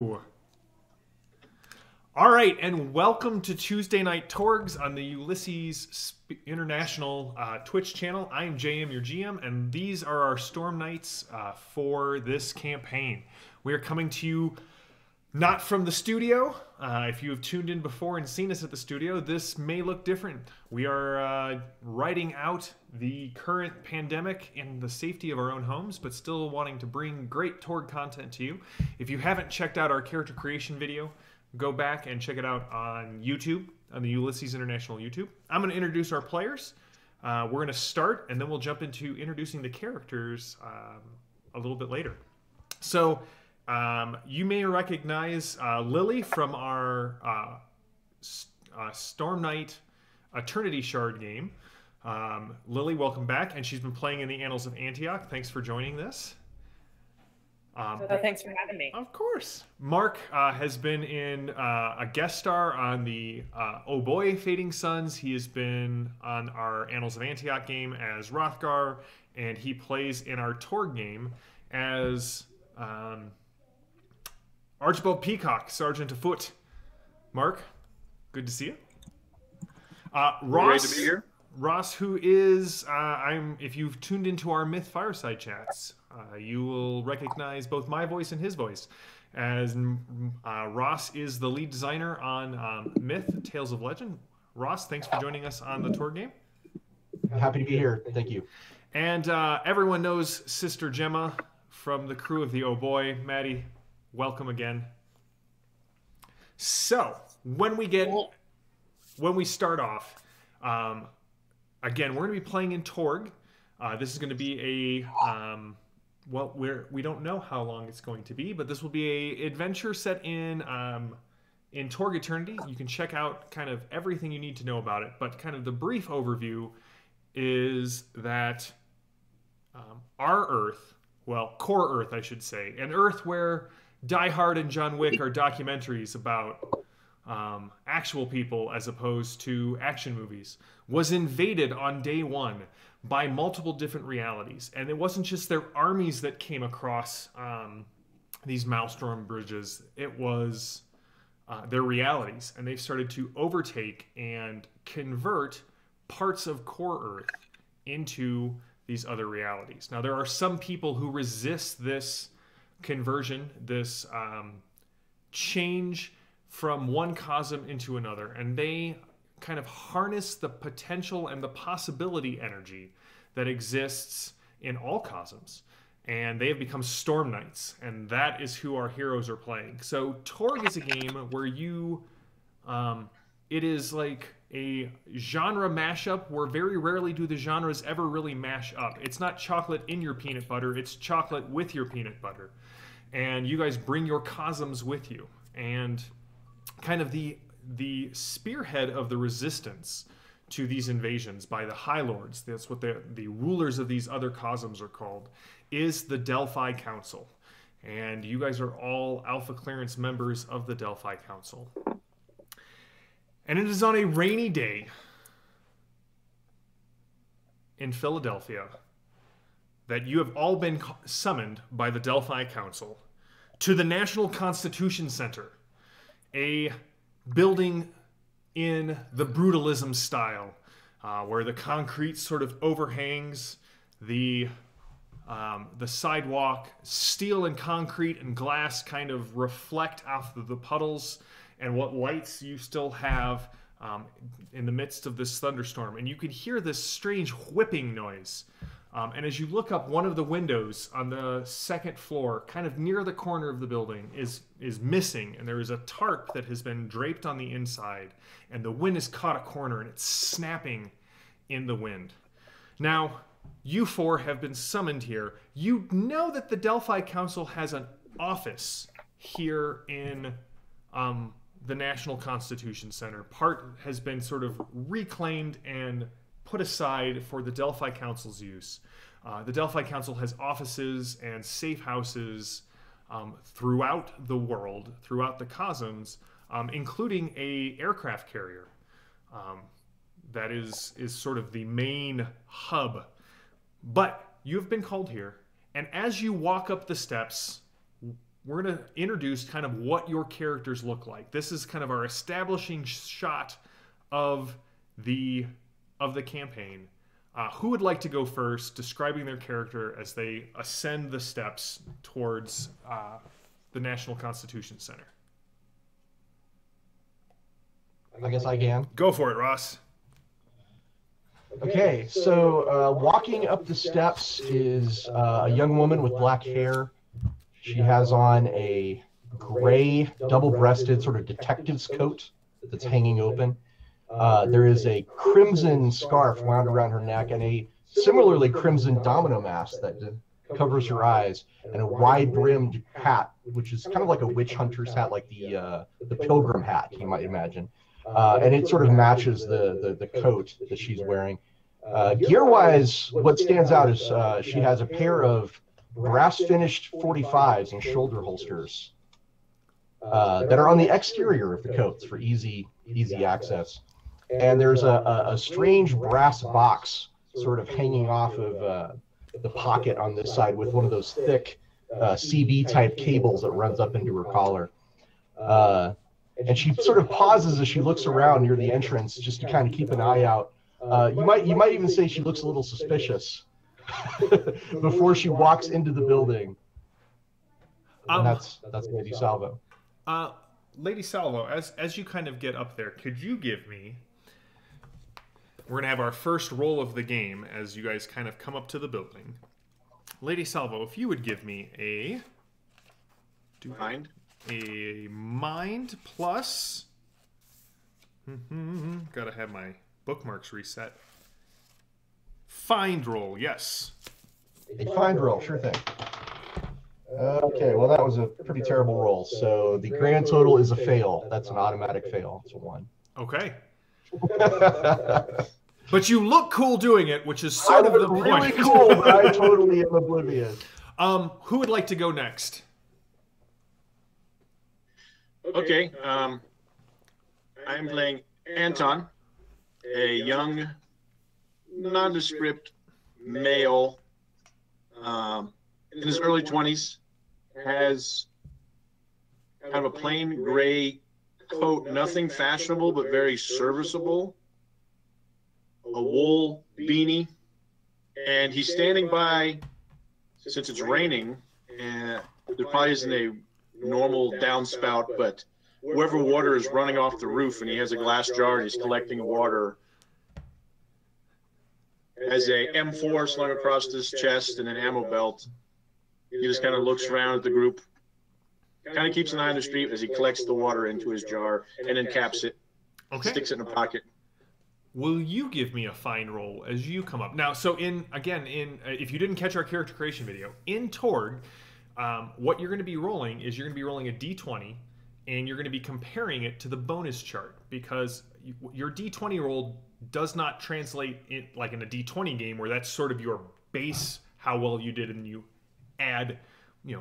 Ooh. All right, and welcome to Tuesday Night Torgs on the Ulysses International Twitch channel. I am JM, your GM, and these are our Storm Knights for this campaign. We are coming to you not from the studio. If you have tuned in before and seen us at the studio, this may look different. We are riding out the current pandemic in the safety of our own homes, but still wanting to bring great Torg content to you. If you haven't checked out our character creation video, go back and check it out on YouTube, on the Ulysses International YouTube. I'm going to introduce our players. We're going to start, and then we'll jump into introducing the characters a little bit later. So, you may recognize Lily from our Storm Knight Eternity Shard game. Lily, welcome back, and she's been playing in the Annals of Antioch. Thanks for joining this. Thanks for having me. Of course. Mark has been in a guest star on the Oh Boy Fading Suns. He has been on our Annals of Antioch game as Rothgar, and he plays in our Torg game as Archibald Peacock, Sergeant Afoot. Mark, good to see you. Ross, great to be here. Ross, who is if you've tuned into our Myth Fireside chats, you will recognize both my voice and his voice, as Ross is the lead designer on Myth Tales of Legend. Ross, thanks for joining us on the Torg game. Happy to be here. Thank you. And everyone knows Sister Gemma from the crew of the Oh Boy. Maddie, welcome again. So when we start off, again, we're going to be playing in Torg. This is going to be a well, we don't know how long it's going to be, but this will be a adventure set in Torg Eternity. You can check out kind of everything you need to know about it, but kind of the brief overview is that our Earth, well, core Earth, I should say, an Earth where Die Hard and John Wick are documentaries about actual people as opposed to action movies, was invaded on day one by multiple different realities. And it wasn't just their armies that came across these Maelstrom bridges, it was their realities. And they've started to overtake and convert parts of core Earth into these other realities. Now, there are some people who resist this conversion, this change from one cosm into another, and they kind of harness the potential and the possibility energy that exists in all cosms, and they have become Storm Knights, and that is who our heroes are playing. So Torg is a game where you it is like a genre mashup where very rarely do the genres ever really mash up. It's not chocolate in your peanut butter, it's chocolate with your peanut butter, and you guys bring your cosms with you. And kind of the spearhead of the resistance to these invasions by the High Lords, that's what the rulers of these other cosms are called, is the Delphi Council. And you guys are all Alpha Clearance members of the Delphi Council. And it is on a rainy day in Philadelphia that you have all been summoned by the Delphi Council to the National Constitution Center, a building in the brutalism style, where the concrete sort of overhangs the sidewalk. Steel and concrete and glass kind of reflect off of the puddles and what lights you still have in the midst of this thunderstorm. And you can hear this strange whipping noise. And as you look up, one of the windows on the second floor, kind of near the corner of the building, is missing. And there is a tarp that has been draped on the inside. And the wind has caught a corner, and it's snapping in the wind. Now, you four have been summoned here. You know that the Delphi Council has an office here in the National Constitution Center. Part has been sort of reclaimed and put aside for the Delphi Council's use. The Delphi Council has offices and safe houses throughout the world, throughout the cosms, including a aircraft carrier that is sort of the main hub. But you've been called here, and as you walk up the steps, we're gonna introduce kind of what your characters look like. This is kind of our establishing shot of the campaign. Who would like to go first, describing their character as they ascend the steps towards the National Constitution Center? I guess I can. Go for it, Ross. Okay, so walking up the steps is a young woman with black hair. She has on a gray, double-breasted sort of detective's coat that's hanging open. There is a crimson scarf wound around her neck and a similarly crimson domino mask that covers her eyes, and a wide-brimmed hat, which is kind of like a witch hunter's hat, like the pilgrim hat, you might imagine. And it sort of matches the coat that she's wearing. Gear-wise, what stands out is she has a pair of brass-finished 45s and shoulder holsters that are on the exterior of the coats for easy access. And there's a strange brass box sort of hanging off of the pocket on this side with one of those thick CB-type cables that runs up into her collar. And she sort of pauses as she looks around near the entrance just to kind of keep an eye out. You might even say she looks a little suspicious before she walks into the building. And that's Lady Salvo. Lady Salvo, as you kind of get up there, could you give me... We're going to have our first roll of the game as you guys kind of come up to the building. Lady Salvo, if you would give me a... Mind? A mind plus... Gotta have my bookmarks reset. Find roll, yes. A find roll, sure thing. Okay, well that was a pretty terrible roll. So the grand total is a fail. That's an automatic fail. It's a 1. Okay. But you look cool doing it, which is sort of the point. Really cool, but I totally am oblivious. Who would like to go next? Okay, I'm playing Anton, a young, nondescript male in his early 20s, has kind of a plain gray coat, nothing fashionable but very serviceable, a wool beanie, and he's standing by, since it's raining, and there probably isn't a normal downspout, but wherever water is running off the roof, and he has a glass jar and he's collecting water, has a M4 slung across his chest and an ammo belt. He just kind of looks around at the group, kind of keeps an eye on the street as he collects the water into his jar and then caps it, sticks it in a pocket. Will you give me a find roll as you come up? Now, so if you didn't catch our character creation video, in Torg, what you're going to be rolling is you're going to be rolling a d20, and you're going to be comparing it to the bonus chart, because your d20 roll does not translate like in a d20 game where that's sort of your base, how well you did, and you add,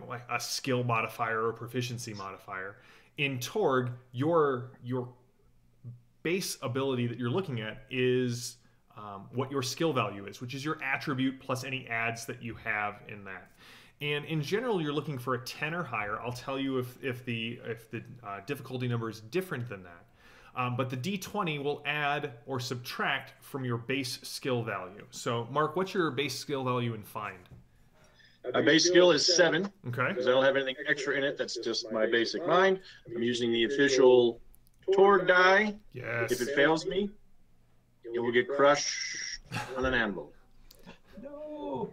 like a skill modifier or proficiency modifier. In Torg, your base ability that you're looking at is what your skill value is, which is your attribute plus any adds that you have in that. And in general, you're looking for a 10 or higher. I'll tell you if the difficulty number is different than that. But the D20 will add or subtract from your base skill value. So, Mark, what's your base skill value in Find? My base skill is 7. Okay. Because I don't have anything extra in it. That's just my basic mind. I'm using the official Torg die. Yes. If it fails me, it will get crushed on an anvil. No.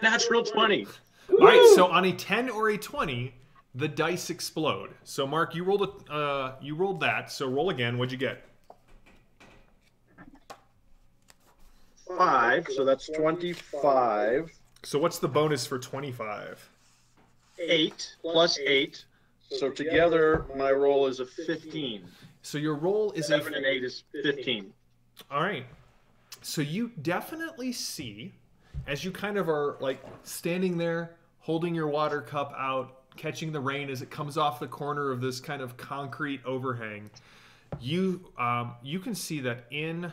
Natural 20. All right, so on a 10 or a 20, the dice explode. So, Mark, you rolled that. So roll again. What'd you get? 5, so that's 25. So what's the bonus for 25? 8 plus 8. So together, my roll is a 15. So your roll is 7 and 8 is 15. All right. So you definitely see, as you kind of are like standing there, holding your water cup out, catching the rain as it comes off the corner of this kind of concrete overhang, you can see that in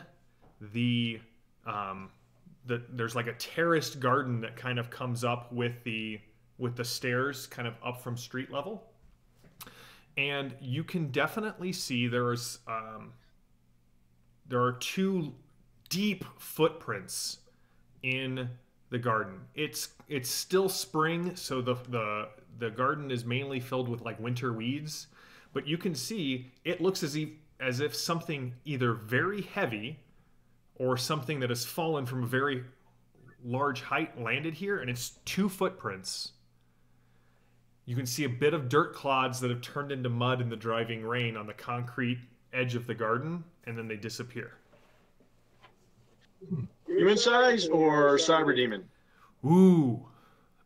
there's like a terraced garden that kind of comes up with the with the stairs kind of up from street level. And you can definitely see there are two deep footprints in the garden. It's still spring, so the garden is mainly filled with like winter weeds, but you can see it looks as if something either very heavy or something that has fallen from a very large height landed here, and it's two footprints. You can see a bit of dirt clods that have turned into mud in the driving rain on the concrete edge of the garden, and then they disappear. Human size or cyber demon? Ooh.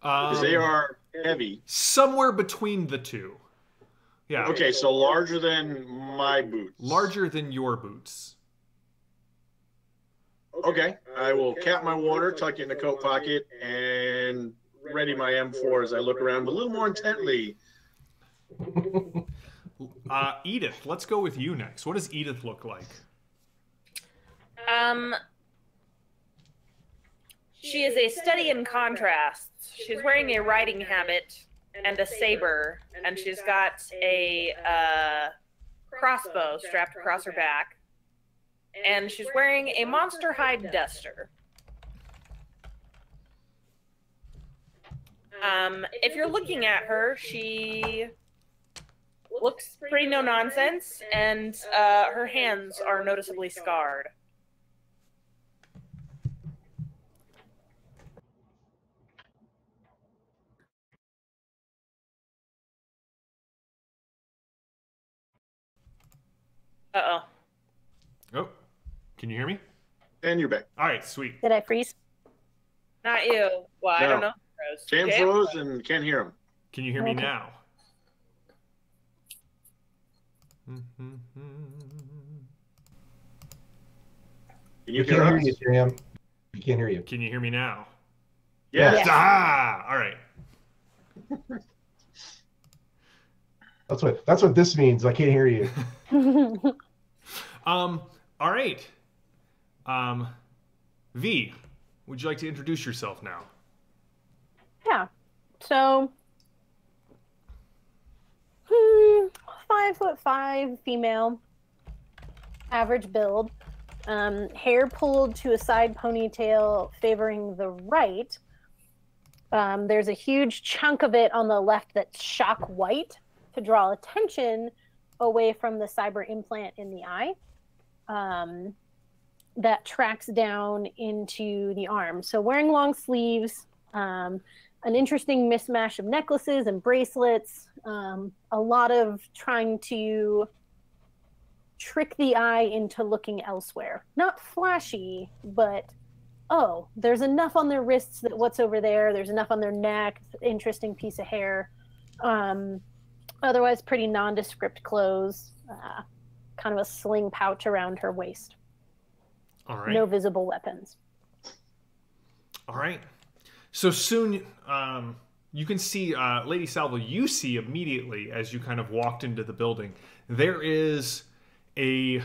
Because they are heavy. Somewhere between the two. Yeah. Okay, so larger than my boots. Larger than your boots. Okay, I will cap my water, tuck it in the coat pocket, and ready my M4 as I look around a little more intently. Edith, let's go with you next. What does Edith look like? She is a study in contrasts. She's wearing a riding habit and a saber, and she's got a crossbow strapped across her back, and she's wearing a monster hide duster. If you're looking at her, she looks pretty no nonsense, and her hands are noticeably scarred. Uh-oh. Oh, can you hear me? And you're back. All right, sweet. Did I freeze? Not you. Well, I don't know. Cam froze and can't hear him. Can you hear me Okay. now? Can you We can't hear you, Sam. We can't hear you. Can you hear me now? Yes. Yes. Ah, all right. That's what this means. I can't hear you. All right. V, would you like to introduce yourself now? Yeah. So, 5'5", female, average build, hair pulled to a side ponytail favoring the right. There's a huge chunk of it on the left that's shock white to draw attention away from the cyber implant in the eye. That tracks down into the arm. So wearing long sleeves, an interesting mismatch of necklaces and bracelets, a lot of trying to trick the eye into looking elsewhere. Not flashy, but, oh, there's enough on their wrists that what's over there, there's enough on their neck, interesting piece of hair. Otherwise, pretty nondescript clothes, kind of a sling pouch around her waist. All right. No visible weapons. All right. So soon, you can see, Lady Salvo, you see immediately as you kind of walked into the building, there is a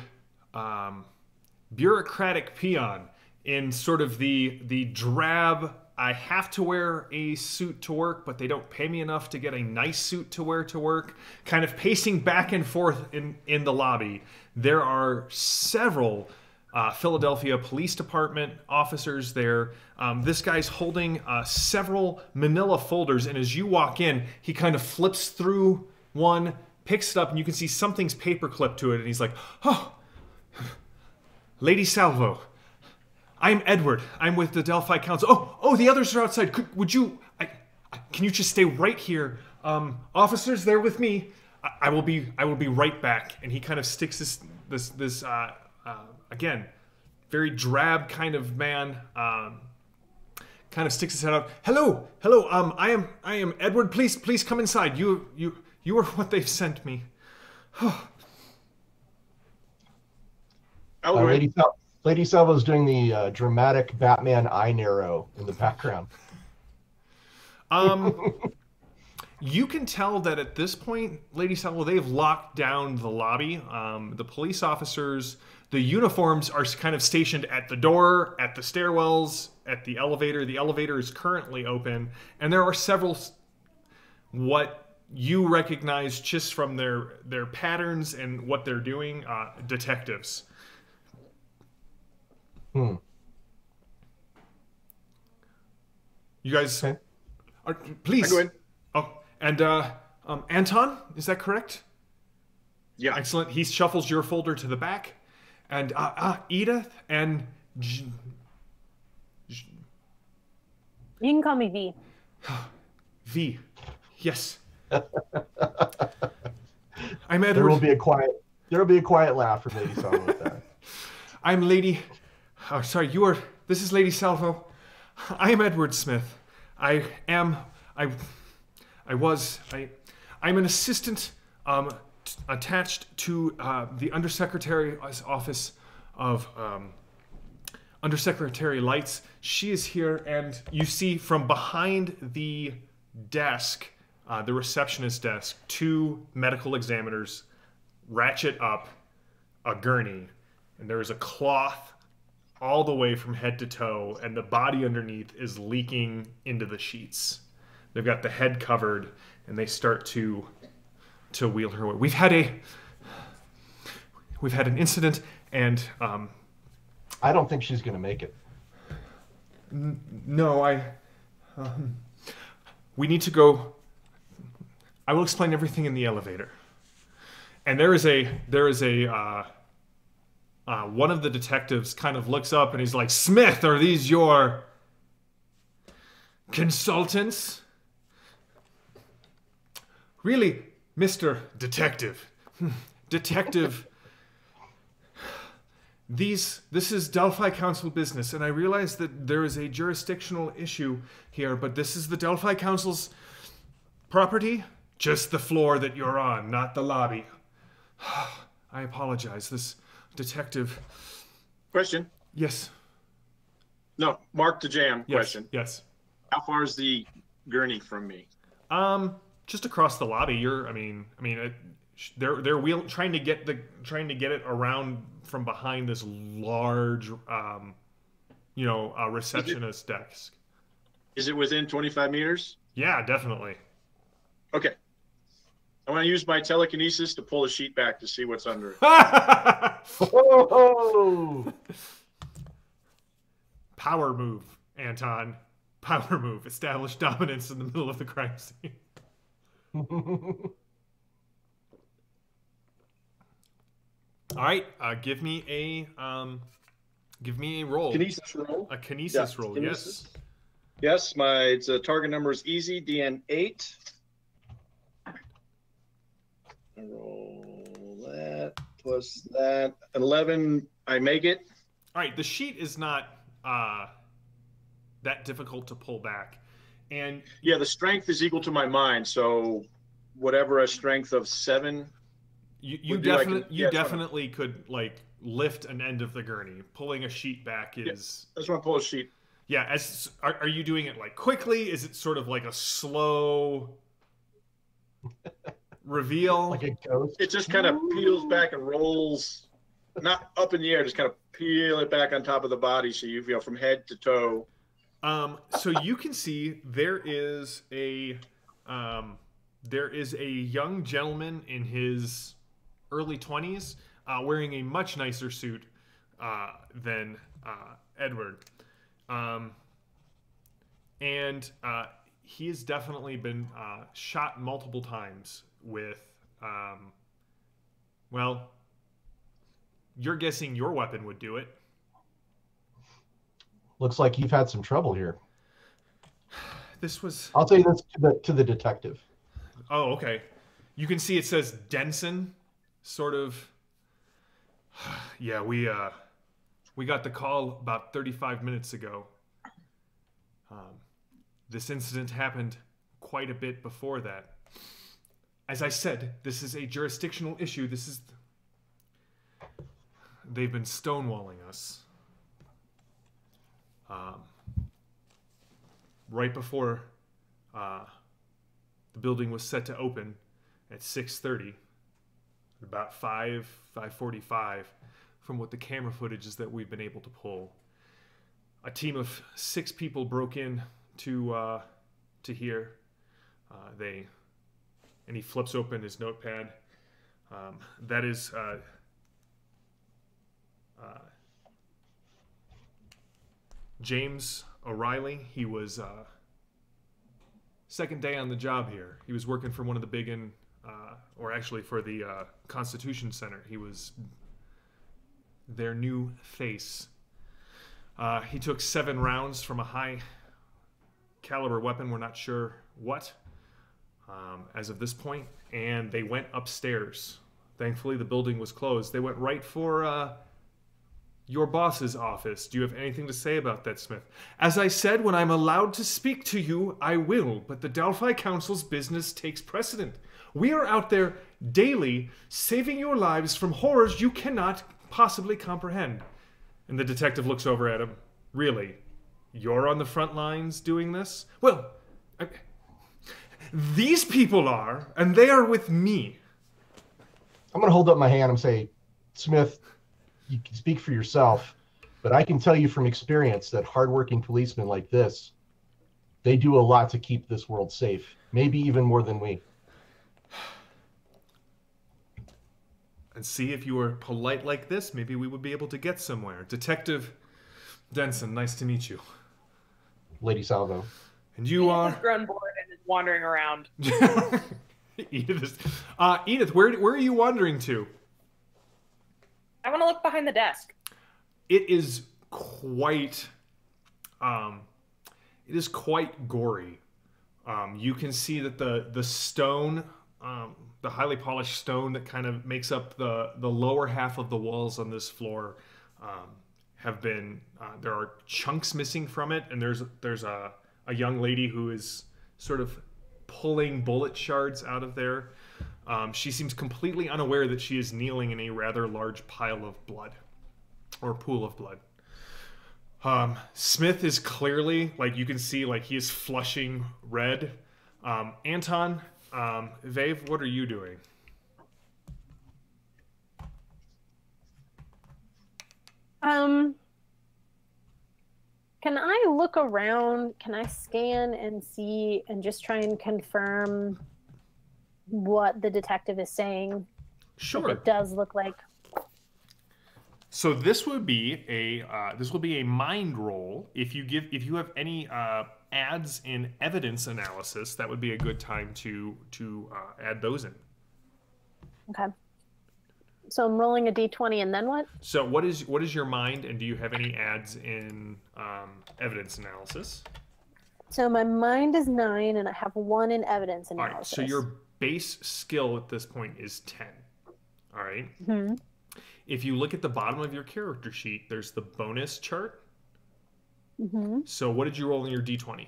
bureaucratic peon in sort of the drab, I have to wear a suit to work, but they don't pay me enough to get a nice suit to wear to work, kind of pacing back and forth in the lobby. There are several Philadelphia Police Department officers there. This guy's holding several manila folders, and as you walk in, he kind of flips through one, picks it up, and you can see something's paperclipped to it, and he's like, "Oh, Lady Salvo, I'm Edward. I'm with the Delphi Council. Oh, the others are outside. Can you just stay right here? Officers, they're with me. I will be right back." And he kind of sticks this again, very drab kind of man. Kind of sticks his head out. Hello. I am Edward. Please come inside. You are what they've sent me. Lady Salvo's doing the dramatic Batman eye narrow in the background. You can tell that at this point, Lady Salvo, they've locked down the lobby. The police officers, the uniforms are kind of stationed at the door, at the stairwells, at the elevator. The elevator is currently open, and there are several what you recognize just from their patterns and what they're doing, detectives. You guys, Okay. please. I go in. Oh, and Anton, is that correct? Yeah. Excellent. He shuffles your folder to the back, and Edith and You can call me V. V. Yes. I'm Edward. There will be a quiet laugh from Lady Salvo with that. I'm Lady. Oh, sorry. This is Lady Salvo. I am Edward Smith. I'm an assistant attached to the Undersecretary's office of Undersecretary Lights. She is here, and you see from behind the desk, the receptionist desk, 2 medical examiners ratchet up a gurney, and there is a cloth all the way from head to toe, and the body underneath is leaking into the sheets. They've got the head covered, and they start to wheel her away. We've had an incident, and I don't think she's going to make it. no, we need to go. I will explain everything in the elevator. And there is a one of the detectives kind of looks up and he's like, Smith, are these your consultants? Really, Mr. Detective. Detective, this is Delphi Council business, and I realize that there is a jurisdictional issue here, but this is the Delphi Council's property. Just the floor that you're on, not the lobby. I apologize. This detective... Question. Yes. No, Mark the Jam Yes. question. Yes. How far is the gurney from me? Just across the lobby. They're trying to get it around from behind this large, receptionist desk. Is it within 25 meters? Yeah, definitely. Okay. I want to use my telekinesis to pull the sheet back to see what's under it. Oh! Power move, Anton. Power move. Establish dominance in the middle of the crime scene. All right, give me a roll. Kinesis roll. A kinesis roll. Kinesis. Yes. Yes, it's a target number is easy, DN8. I roll that plus that. 11, I make it. All right, the sheet is not that difficult to pull back, and Yeah, the strength is equal to my mind, so whatever a strength of 7. you would be like definitely a- yeah, definitely could like lift an end of the gurney. Pulling a sheet back is I just want to pull a sheet. yeah. Are you doing it like quickly? Is it sort of like a slow reveal? Like a ghost. It just kind of peels back and rolls, not up in the air, just kind of peel it back on top of the body, so you feel from head to toe. So you can see there is a young gentleman in his early 20s wearing a much nicer suit than Edward. And he has definitely been shot multiple times with, well, you're guessing your weapon would do it. Looks like you've had some trouble here. This was... I'll say this to the detective. Oh, okay. You can see it says Denson, sort of. Yeah, we got the call about 35 minutes ago. This incident happened quite a bit before that. As I said, this is a jurisdictional issue. They've been stonewalling us. Right before the building was set to open at 6:30, about 5:45, from what the camera footage is that we've been able to pull. A team of 6 people broke in to here. They and he flips open his notepad. That is James O'Reilly. He was second day on the job here. He was working for one of the big or actually for the Constitution Center. He was their new face. He took 7 rounds from a high caliber weapon, we're not sure what, as of this point, and they went upstairs. Thankfully, the building was closed. They went right for your boss's office. Do you have anything to say about that, Smith? As I said, when I'm allowed to speak to you, I will, but the Delphi Council's business takes precedent. We are out there daily saving your lives from horrors you cannot possibly comprehend. And the detective looks over at him. Really? You're on the front lines doing this? Well, these people are, and they are with me. I'm going to hold up my hand and say, Smith, you can speak for yourself, but I can tell you from experience that hardworking policemen like this, they do a lot to keep this world safe, maybe even more than we. And see, if you were polite like this, maybe we would be able to get somewhere. Detective Denson, nice to meet you. Lady Salvo. And you are... He's grown bored and is wandering around. Edith, where are you wandering to? I want to look behind the desk. It is quite gory. You can see that the stone, the highly polished stone that kind of makes up the lower half of the walls on this floor, have been there are chunks missing from it, and there's a young lady who is sort of pulling bullet shards out of there. She seems completely unaware that she is kneeling in a rather large pile of blood, or pool of blood. Smith is clearly, like, you can see, like, he is flushing red. Anton, Vave, what are you doing? Can I look around? Can I scan and see and just try and confirm what the detective is saying? Sure. It does look like. So this would be a mind roll. If you have any adds in evidence analysis, that would be a good time to add those in. Okay. So I'm rolling a d20, and then what? So what is your mind, and do you have any adds in evidence analysis? So my mind is 9, and I have 1 in evidence analysis. All right. So your base skill at this point is 10. All right. Mm-hmm. If you look at the bottom of your character sheet, there's the bonus chart. Mm-hmm. So what did you roll in your d20?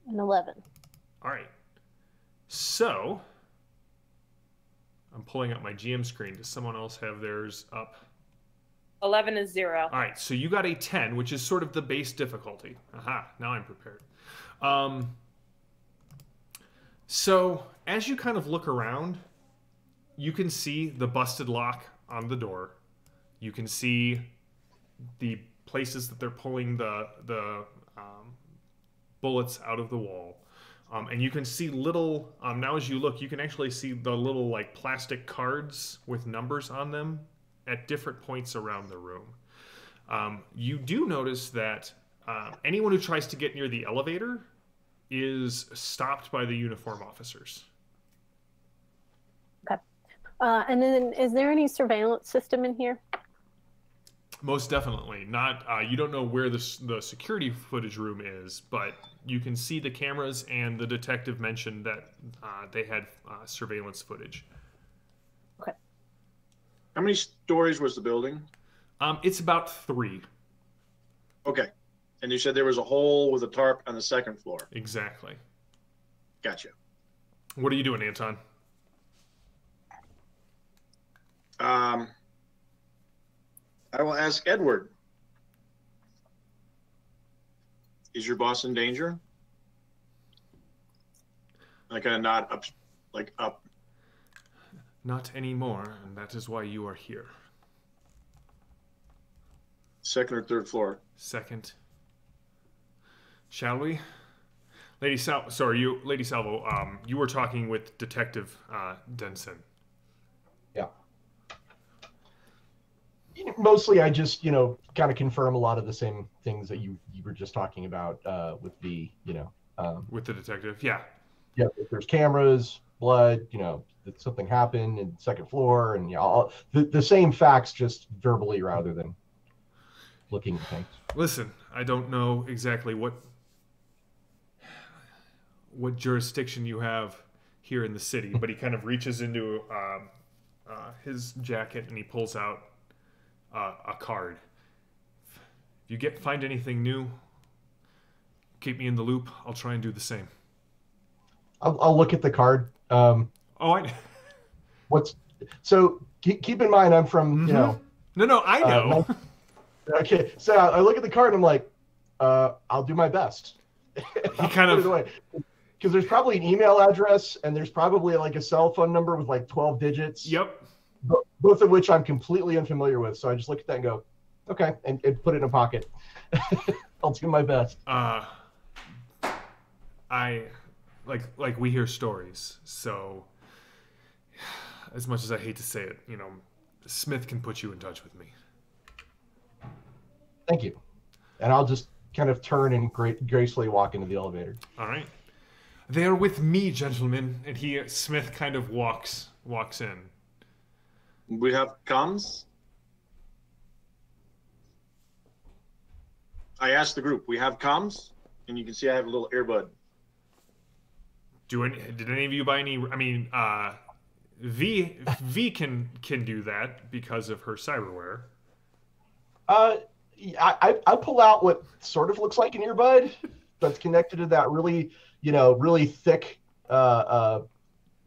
An 11. All right. So I'm pulling up my GM screen. Does someone else have theirs up? 11 is 0. All right, so you got a 10, which is sort of the base difficulty. Aha, now I'm prepared. So as you kind of look around, you can see the busted lock on the door. You can see the places that they're pulling the bullets out of the wall. And you can see little, now as you look, you can actually see the little like plastic cards with numbers on them at different points around the room. You do notice that anyone who tries to get near the elevator is stopped by the uniform officers. Okay. And then is there any surveillance system in here? Most definitely. Not. You don't know where the security footage room is, but you can see the cameras, and the detective mentioned that they had surveillance footage. Okay. How many stories was the building? It's about 3. Okay. And you said there was a hole with a tarp on the second floor. Exactly. Gotcha. What are you doing, Anton? I will ask Edward. Is your boss in danger? I kind of nod up, like up. Not anymore, and that is why you are here. Second or third floor? Second. Shall we? Lady Salvo, you were talking with Detective Denson. Yeah. Mostly, I just, kind of confirm a lot of the same things that you were just talking about with the, with the detective, yeah. Yeah, if there's cameras, blood, that something happened in the second floor, and all the same facts, just verbally rather than looking at things. Listen, I don't know exactly what jurisdiction you have here in the city, but he kind of reaches into his jacket and he pulls out a card. If you find anything new, keep me in the loop. I'll try and do the same. I'll look at the card. So keep in mind, I'm from No, I know. Okay, so I look at the card and I'm like, I'll do my best. He kind of, because there's probably an email address and there's probably like a cell phone number with like 12 digits. Yep. Both of which I'm completely unfamiliar with. So I just look at that and go, okay, and put it in a pocket. I'll do my best. I like we hear stories, so as much as I hate to say it, Smith can put you in touch with me. Thank you. And I'll just kind of turn and gracefully walk into the elevator. All right. They are with me, gentlemen. And Smith kind of walks in. We have comms. I asked the group, we have comms? And you can see I have a little earbud. Did any of you buy any? I mean, V can do that because of her cyberware. I pull out what sort of looks like an earbud that's connected to that really, really thick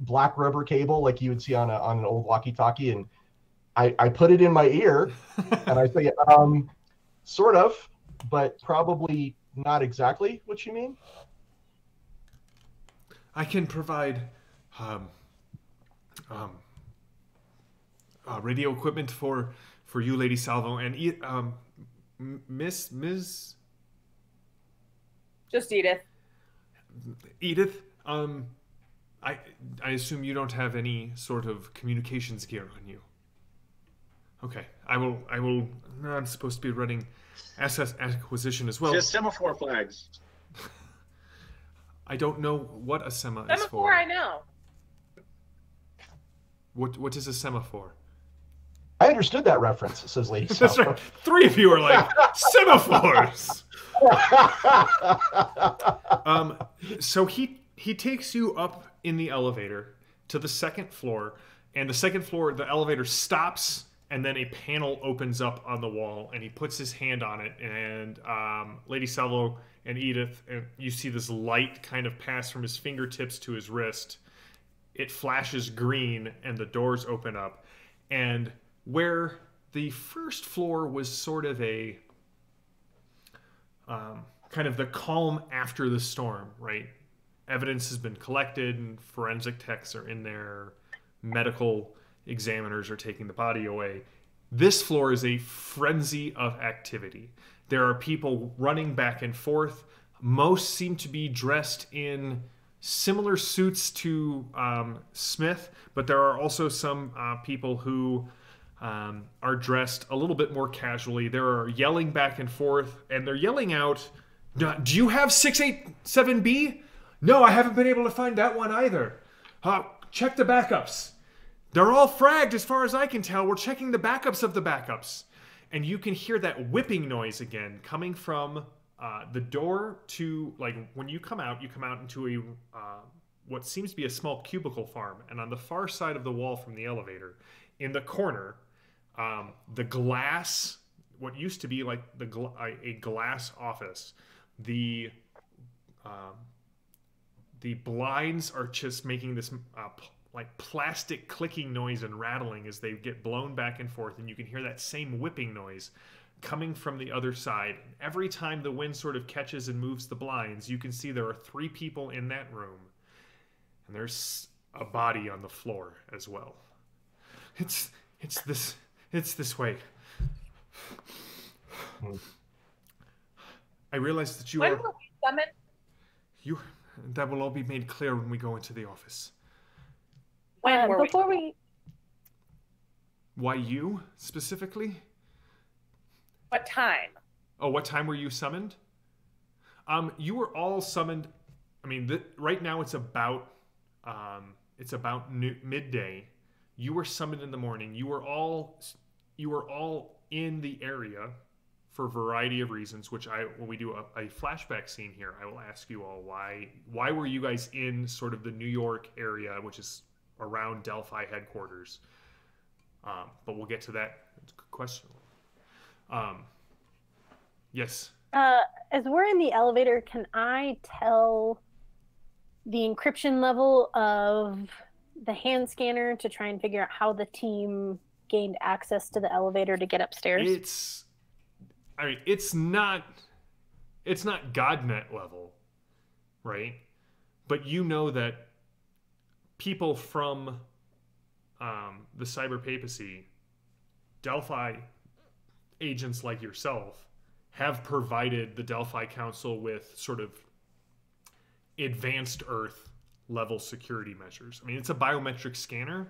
black rubber cable like you would see on an old walkie-talkie, and I put it in my ear and I say, sort of, but probably not exactly what you mean. I can provide radio equipment for you, Lady Salvo, and Miss just Edith. Edith, I assume you don't have any sort of communications gear on you. Okay, I will. I'm supposed to be running asset acquisition as well. Just semaphore flags. I don't know what a semaphore is for. Semaphore, I know. What is a semaphore? I understood that reference, says Lady That's right. 3 of you are like, semaphores! So he takes you up in the elevator to the second floor, and the second floor, the elevator stops, and then a panel opens up on the wall, and he puts his hand on it, and Lady Salvo and Edith, and you see this light kind of pass from his fingertips to his wrist. It flashes green, and the doors open up, and where the first floor was sort of a kind of the calm after the storm, right? Evidence has been collected and forensic techs are in there. Medical examiners are taking the body away. This floor is a frenzy of activity. There are people running back and forth. Most seem to be dressed in similar suits to Smith, but there are also some people who are dressed a little bit more casually. They're yelling back and forth, and they're yelling out, "Do you have 687B? No, I haven't been able to find that one either. Check the backups. They're all fragged as far as I can tell. We're checking the backups of the backups." And you can hear that whipping noise again coming from the door to, like, when you come out into a what seems to be a small cubicle farm. And on the far side of the wall from the elevator, in the corner, the glass, what used to be like a glass office, the blinds are just making this like plastic clicking noise and rattling as they get blown back and forth, and you can hear that same whipping noise coming from the other side. Every time the wind sort of catches and moves the blinds, you can see there are 3 people in that room, and there's a body on the floor as well. It's this way. I realize that you When are... will we summon? That will all be made clear when we go into the office. When were Before we... Why you, specifically? What time? Oh, what time were you summoned? You were all summoned... I mean, right now it's about midday. You were summoned in the morning. You were all in the area for a variety of reasons, which when we do a flashback scene here, I will ask you all why were you guys in sort of the New York area, which is around Delphi headquarters. But we'll get to that. It's a good question. Yes. As we're in the elevator, can I tell the encryption level of the hand scanner to try and figure out how the team gained access to the elevator to get upstairs? It's not GodNet level, right? But you know that people from the cyber papacy, Delphi agents like yourself, have provided the Delphi Council with sort of advanced Earth level security measures. I mean, it's a biometric scanner.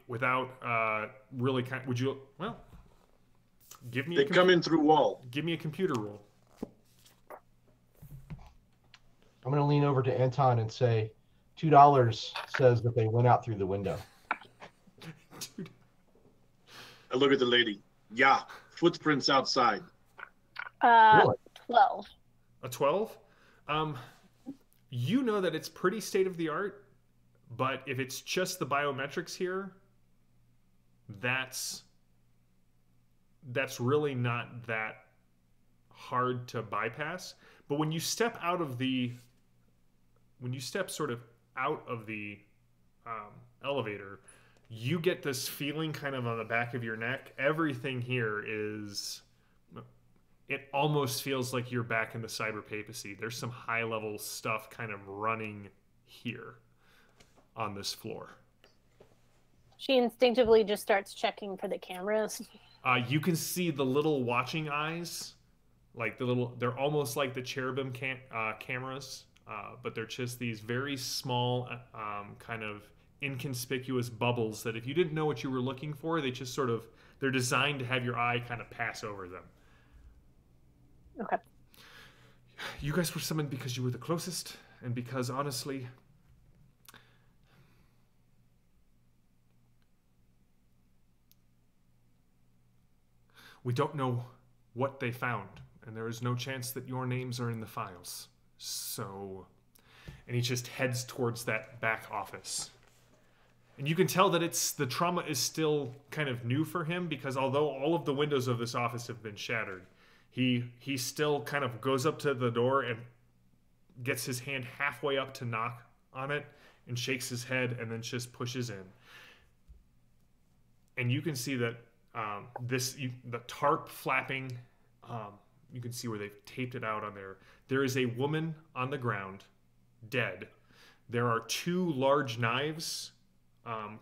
Without really would you, well, give me They come in through wall. Give me a computer rule. I'm going to lean over to Anton and say, $2 says that they went out through the window. Dude. I look at the lady. Yeah, footprints outside. Really? 12. A 12? You know that it's pretty state of the art, but if it's just the biometrics here, that's really not that hard to bypass. But when you step sort of out of the elevator, you get this feeling kind of on the back of your neck. Everything here it almost feels like you're back in the cyber papacy. There's some high level stuff kind of running here on this floor. She instinctively just starts checking for the cameras. You can see the little watching eyes, like they're almost like the cherubim cameras, but they're just these very small, kind of inconspicuous bubbles that if you didn't know what you were looking for, they're designed to have your eye kind of pass over them. Okay. You guys were summoned because you were the closest, and because honestly, we don't know what they found, and there is no chance that your names are in the files. So, and he just heads towards that back office. And you can tell that the trauma is still kind of new for him, because although all of the windows of this office have been shattered, he still kind of goes up to the door and gets his hand halfway up to knock on it and shakes his head and then just pushes in. And you can see that the tarp flapping, you can see where they've taped it out on there. There is a woman on the ground, dead. There are two large knives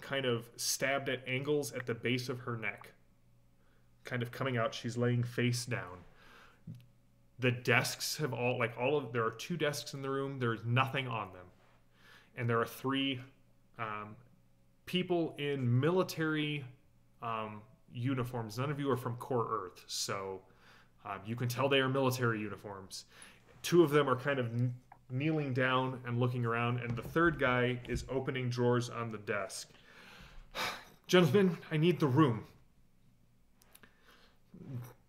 kind of stabbed at angles at the base of her neck, kind of coming out. She's laying face down. The desks have there are two desks in the room. There's nothing on them. And there are three people in military uniforms. None of you are from Core Earth, so you can tell they are military uniforms. Two of them are kind of kneeling down and looking around, and the third guy is opening drawers on the desk. Gentlemen, I need the room.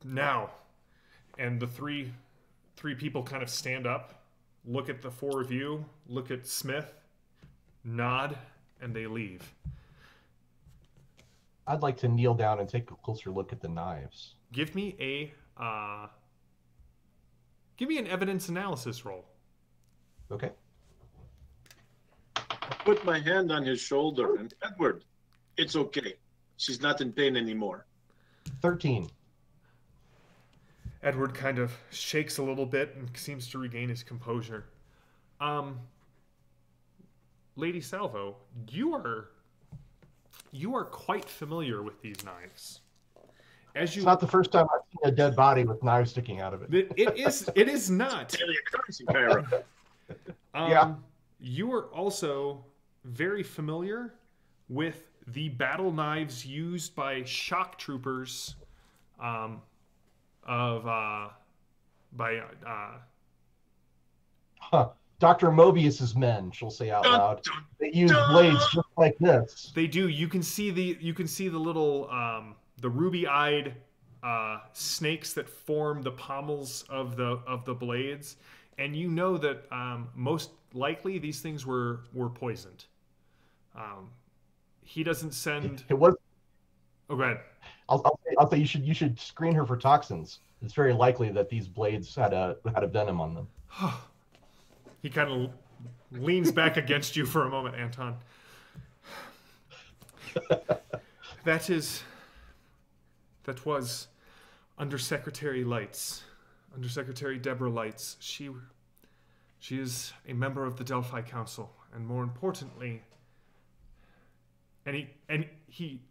Now. And the three people kind of stand up, look at the four of you, look at Smith, nod, and they leave. I'd like to kneel down and take a closer look at the knives. Give me an evidence analysis roll. Okay. I put my hand on his shoulder, and Edward, it's okay. She's not in pain anymore. 13. Edward kind of shakes a little bit and seems to regain his composure. Lady Salvo, you are quite familiar with these knives. as you, It's not the first time I've seen a dead body with knives sticking out of it. it is not. Daily occurrence in Cairo. Yeah. You are also very familiar with the battle knives used by shock troopers Dr. Mobius's men, she'll say out loud. They use blades just like this. They do. You can see the little the ruby-eyed snakes that form the pommels of the blades, and you know that most likely these things were poisoned. He doesn't send. It was. Oh, go ahead. I'll say you should screen her for toxins. It's very likely that these blades had a venom on them. He kind of leans back against you for a moment, Anton. That was Undersecretary Lights, Undersecretary Deborah Lights. She is a member of the Delphi Council, and more importantly, and he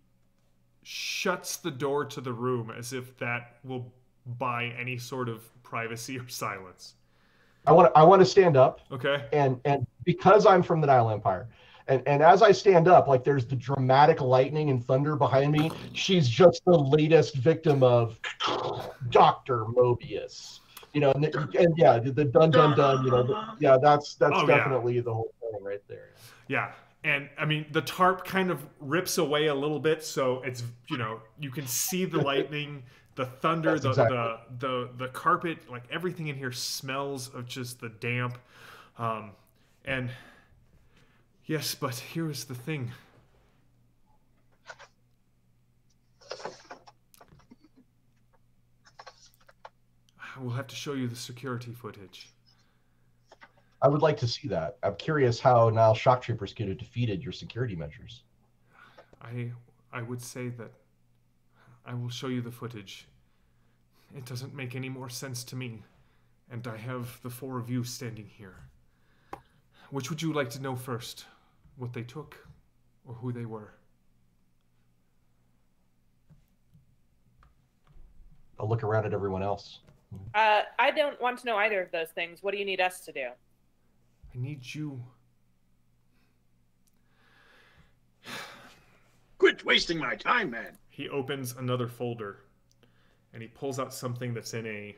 shuts the door to the room as if that will buy any sort of privacy or silence. I want to stand up. Okay. And because I'm from the Nile Empire, and as I stand up, like there's the dramatic lightning and thunder behind me. She's just the latest victim of Dr. Mobius. You know, and yeah, the dun dun dun. You know, yeah, that's definitely the whole thing right there. Yeah. And I mean, the tarp kind of rips away a little bit, so it's, you know, you can see the lightning, the thunder, the carpet, like everything in here smells of just the damp. And yes, but here is the thing. I will have to show you the security footage. I would like to see that. I'm curious how Nile shock troopers could have defeated your security measures. I would say that I will show you the footage. It doesn't make any more sense to me, and I have the four of you standing here. Which would you like to know first? What they took, or who they were? I'll look around at everyone else. I don't want to know either of those things. What do you need us to do? I need you. Quit wasting my time, man. He opens another folder, and he pulls out something that's in a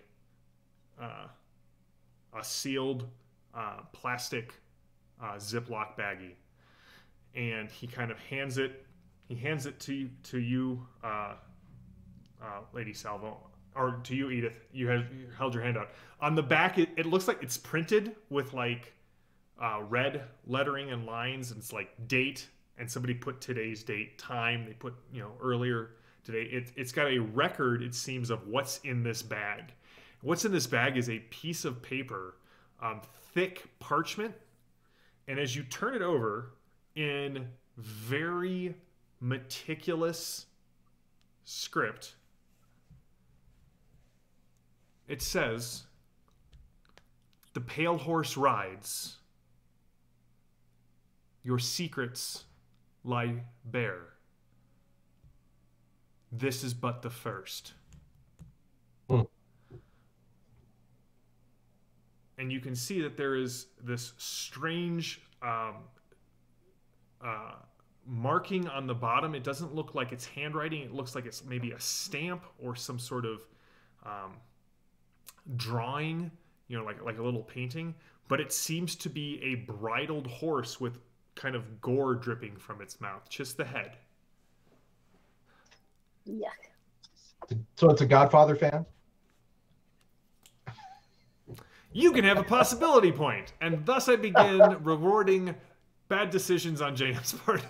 sealed plastic Ziploc baggie, and he kind of hands it. He hands it to you, Lady Salvo, or to you, Edith. You held your hand out. On the back, it looks like it's printed with like red lettering and lines, and it's like date, and somebody put today's date, time. They put, you know, earlier today. It's got a record, it seems, of what's in this bag. What's in this bag is a piece of paper, thick parchment, and as you turn it over in very meticulous script, it says, "The pale horse rides. Your secrets lie bare. This is but the first." And you can see that there is this strange marking on the bottom. It doesn't look like it's handwriting. It looks like it's maybe a stamp or some sort of drawing, you know, like a little painting. But it seems to be a bridled horse with kind of gore dripping from its mouth, just the head. Yeah. So it's a Godfather fan? You can have a possibility point, and thus I begin rewarding bad decisions on JM's part.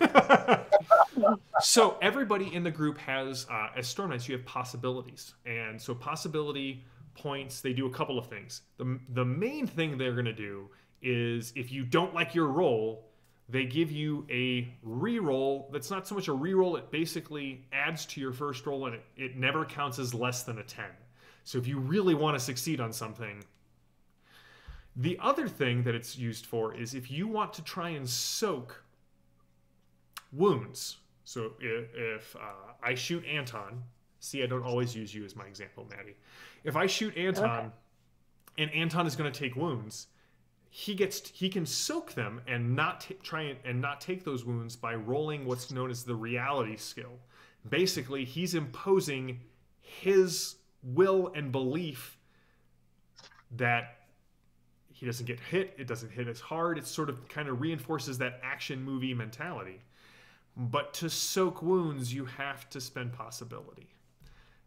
So everybody in the group has, as Storm Knights, you have possibilities. And so possibility points, they do a couple of things. The main thing they're going to do is, if you don't like your roll, they give you a reroll that's not so much a reroll, it basically adds to your first roll, and it never counts as less than a 10. So if you really want to succeed on something. The other thing that it's used for is if you want to try and soak wounds. So if I shoot Anton, See, I don't always use you as my example, Maddie. If I shoot Anton, and Anton is going to take wounds, he can soak them and not take those wounds by rolling what's known as the reality skill. Basically, he's imposing his will and belief that he doesn't get hit, it doesn't hit as hard. It sort of kind of reinforces that action movie mentality. But to soak wounds, you have to spend possibility.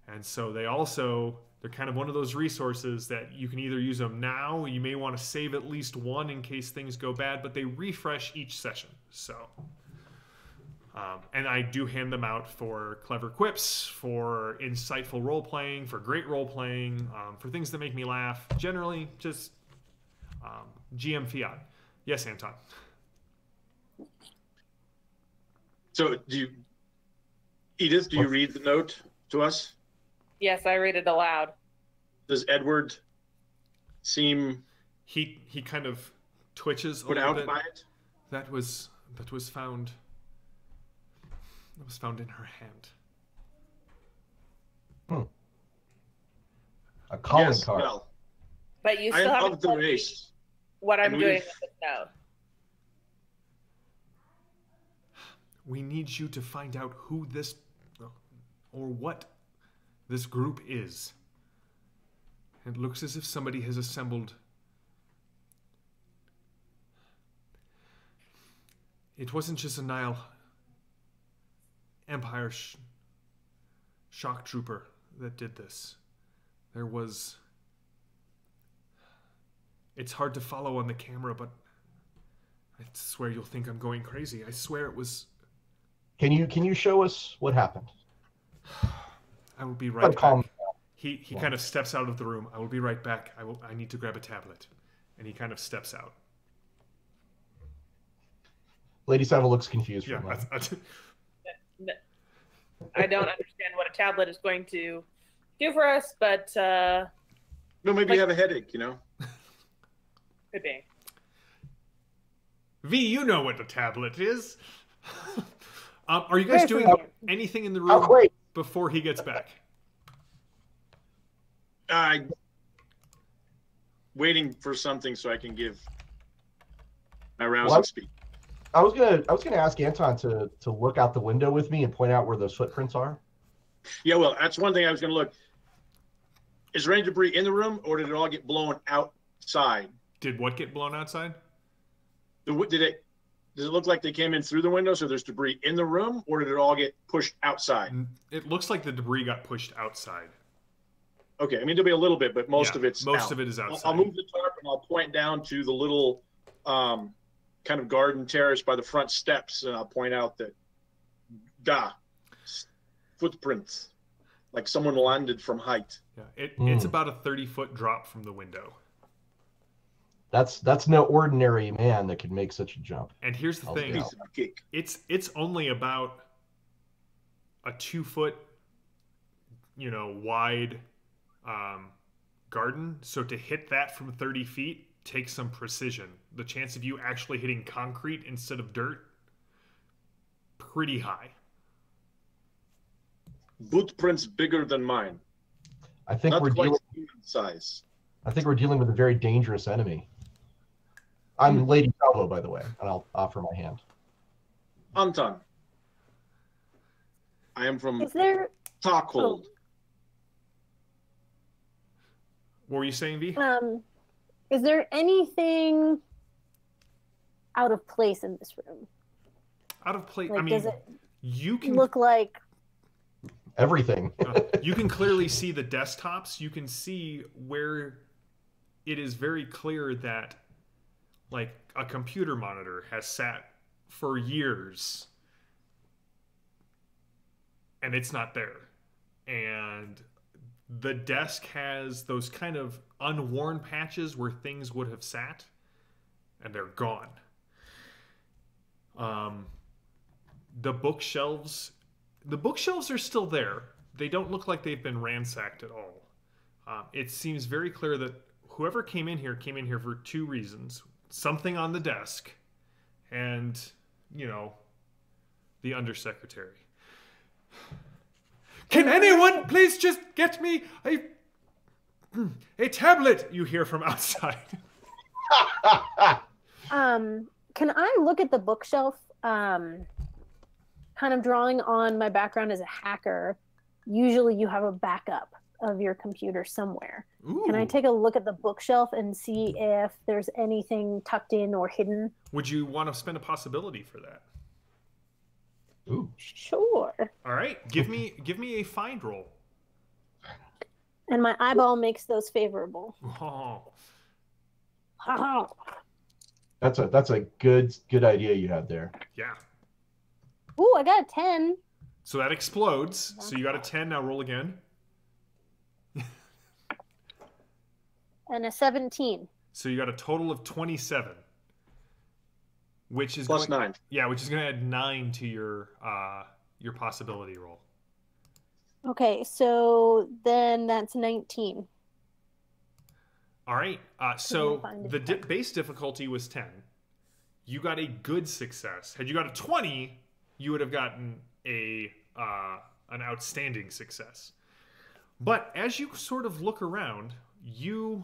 And so they're kind of one of those resources that you can either use them now, you may want to save at least one in case things go bad, but they refresh each session. So, and I do hand them out for clever quips, for insightful role-playing, for great role-playing, for things that make me laugh. Generally, just GM fiat. Yes, Anton. So Edith, do you read the note to us? Yes, I read it aloud. Does Edward seem he kind of twitches a put little out bit. by it? That was found in her hand. A calling Yes, card. well, But you I still am haven't of the told me race. what I'm and doing we've- with this note. We need you to find out who this or what this group is. It looks as if somebody has assembled. It wasn't just a Nile Empire shock trooper that did this. There was. It's hard to follow on the camera, but I swear you'll think I'm going crazy. I swear it was. Can you show us what happened? I will be right Calm. back. He kind of steps out of the room. I will be right back. I need to grab a tablet. And he kind of steps out. Lady Saddle looks confused for Yeah. a moment. I don't understand what a tablet is going to do for us, but No, maybe you have a headache, you know? could be. V, you know what the tablet is. Are you guys Very doing familiar. anything in the Oh, room great. before he gets back? Waiting for something so I can give my What? rousing speech. I was gonna ask Anton to look out the window with me and point out where those footprints are. Yeah, well, that's one thing I was going to look. Is there any debris in the room, or did it all get blown outside? Did what get blown outside? Does it look like they came in through the window, so there's debris in the room, or did it all get pushed outside? It looks like the debris got pushed outside. Okay, I mean, there'll be a little bit, but most Yeah, of it's most out. of it is outside. I'll move the tarp and I'll point down to the little kind of garden terrace by the front steps, and I'll point out that footprints, like someone landed from height. Yeah, it's about a 30-foot drop from the window. That's no ordinary man that could make such a jump. And here's the I'll thing: be Piece of cake. it's only about a 2-foot, wide garden. So to hit that from 30 feet takes some precision. The chance of you actually hitting concrete instead of dirt, pretty high. Footprints bigger than mine. I think Not we're quite dealing. human size. I think we're dealing with a very dangerous enemy. I'm Lady Salvo, by the way, and I'll offer my hand. Anton. I am from Is there Stockholm. What were you saying, V? is there anything out of place in this room? Out of place. Like, I mean, does it you can look like Everything. you can clearly see the desktops. You can see where it is very clear that, like, a computer monitor has sat for years and it's not there. And the desk has those kind of unworn patches where things would have sat, and they're gone. The bookshelves are still there. They don't look like they've been ransacked at all. It seems very clear that whoever came in here for two reasons: something on the desk, and the undersecretary. Can anyone please just get me a tablet? You hear from outside. Can I look at the bookshelf? Kind of drawing on my background as a hacker. Usually you have a backup of your computer somewhere. Ooh. Can I take a look at the bookshelf and see if there's anything tucked in or hidden? Would you want to spend a possibility for that? Ooh. Sure. All right, give me a find roll. And my eyeball makes those favorable. Oh. That's a good idea you had there. Yeah. Ooh, I got a 10. So that explodes. So you got a 10. Now roll again. And a 17. So you got a total of 27. Which is Plus 9. Yeah, which is going to add 9 to your possibility roll. Okay, so then that's 19. All right. So the base difficulty was 10. You got a good success. Had you got a 20, you would have gotten an outstanding success. But as you sort of look around, you're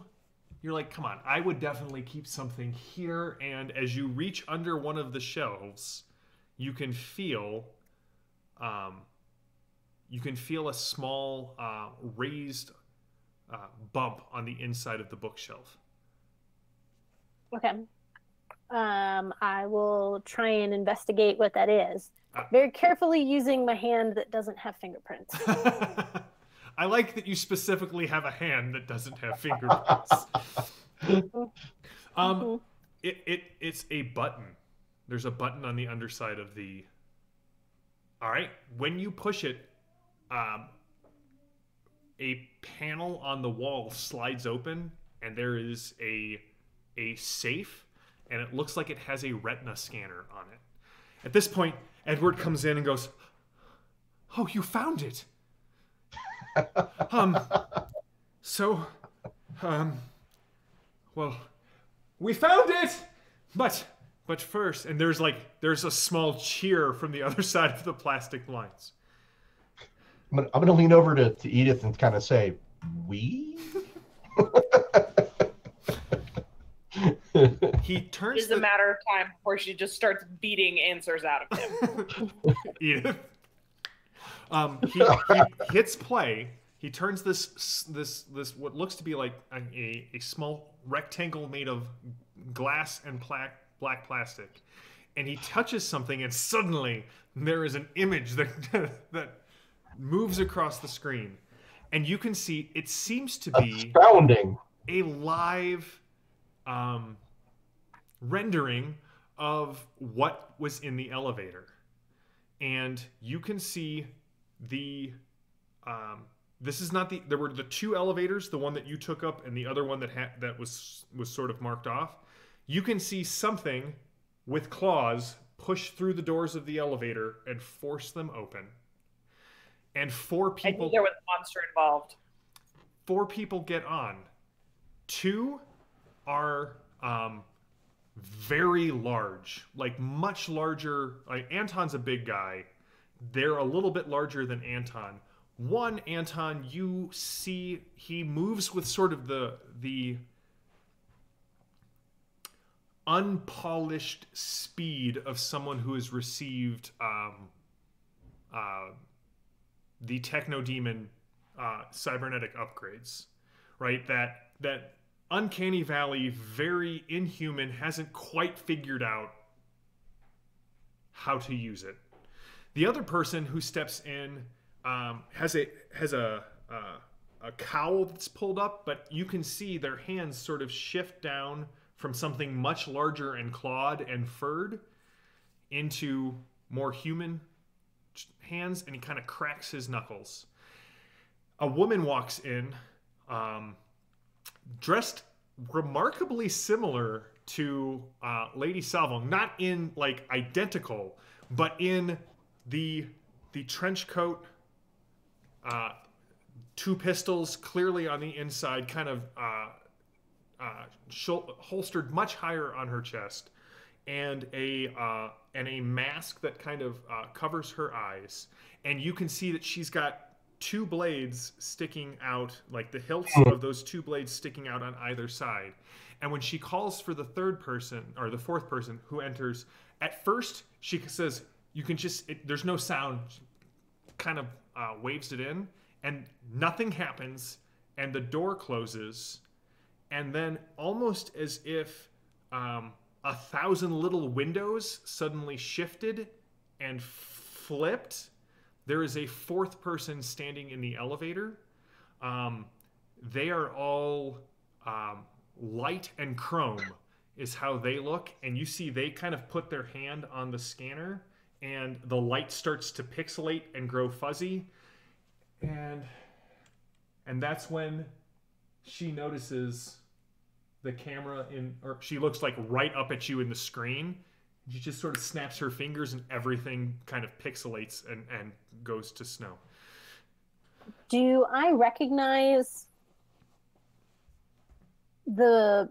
like, come on, I would definitely keep something here. And as you reach under one of the shelves, you can feel a small raised bump on the inside of the bookshelf. Okay. I will try and investigate what that is. Very carefully using my hand that doesn't have fingerprints. I like that you specifically have a hand that doesn't have fingerprints. It's a button. There's a button on the underside of the... All right. When you push it, a panel on the wall slides open, and there is a safe, and it looks like it has a retina scanner on it. At this point, Edward comes in and goes, "Oh, you found it." Well, we found it, but first, and there's a small cheer from the other side of the plastic blinds. I'm gonna lean over to Edith and kind of say, "We." He turns. It's a matter of time before she just starts beating answers out of him. Edith. He hits play. He turns this what looks to be like a small rectangle made of glass and black plastic, and he touches something, and suddenly there is an image that moves across the screen, and you can see it seems to be astounding. A live rendering of what was in the elevator, and you can see the this is not there were the two elevators, the one that you took up and the other one that was sort of marked off. You can see something with claws push through the doors of the elevator and force them open. And 4 people... I knew there was a monster involved. 4 people get on. 2 are very large, like much larger. Like Anton's a big guy. They're a little bit larger than Anton. One, Anton, you see he moves with sort of the unpolished speed of someone who has received the Techno-Demon cybernetic upgrades, right? That Uncanny Valley, very inhuman, hasn't quite figured out how to use it. The other person who steps in has a cowl that's pulled up, but you can see their hands sort of shift down from something much larger and clawed and furred into more human hands, and he kind of cracks his knuckles. A woman walks in, dressed remarkably similar to Lady Salvong, not in like identical, but in the trench coat, 2 pistols clearly on the inside, kind of holstered much higher on her chest, and a mask that kind of covers her eyes. And you can see that she's got two blades sticking out, like the hilts of those two blades sticking out on either side. And when she calls for the third person, or the fourth person who enters, at first she says, you can just, there's no sound, kind of waves it in, and nothing happens, and the door closes, and then almost as if 1,000 little windows suddenly shifted and flipped, there is a fourth person standing in the elevator. They are all light and chrome is how they look, and you see they kind of put their hand on the scanner, and the light starts to pixelate and grow fuzzy, and that's when she notices the camera or she looks like right up at you in the screen. She just sort of snaps her fingers and everything kind of pixelates and goes to snow. Do I recognize the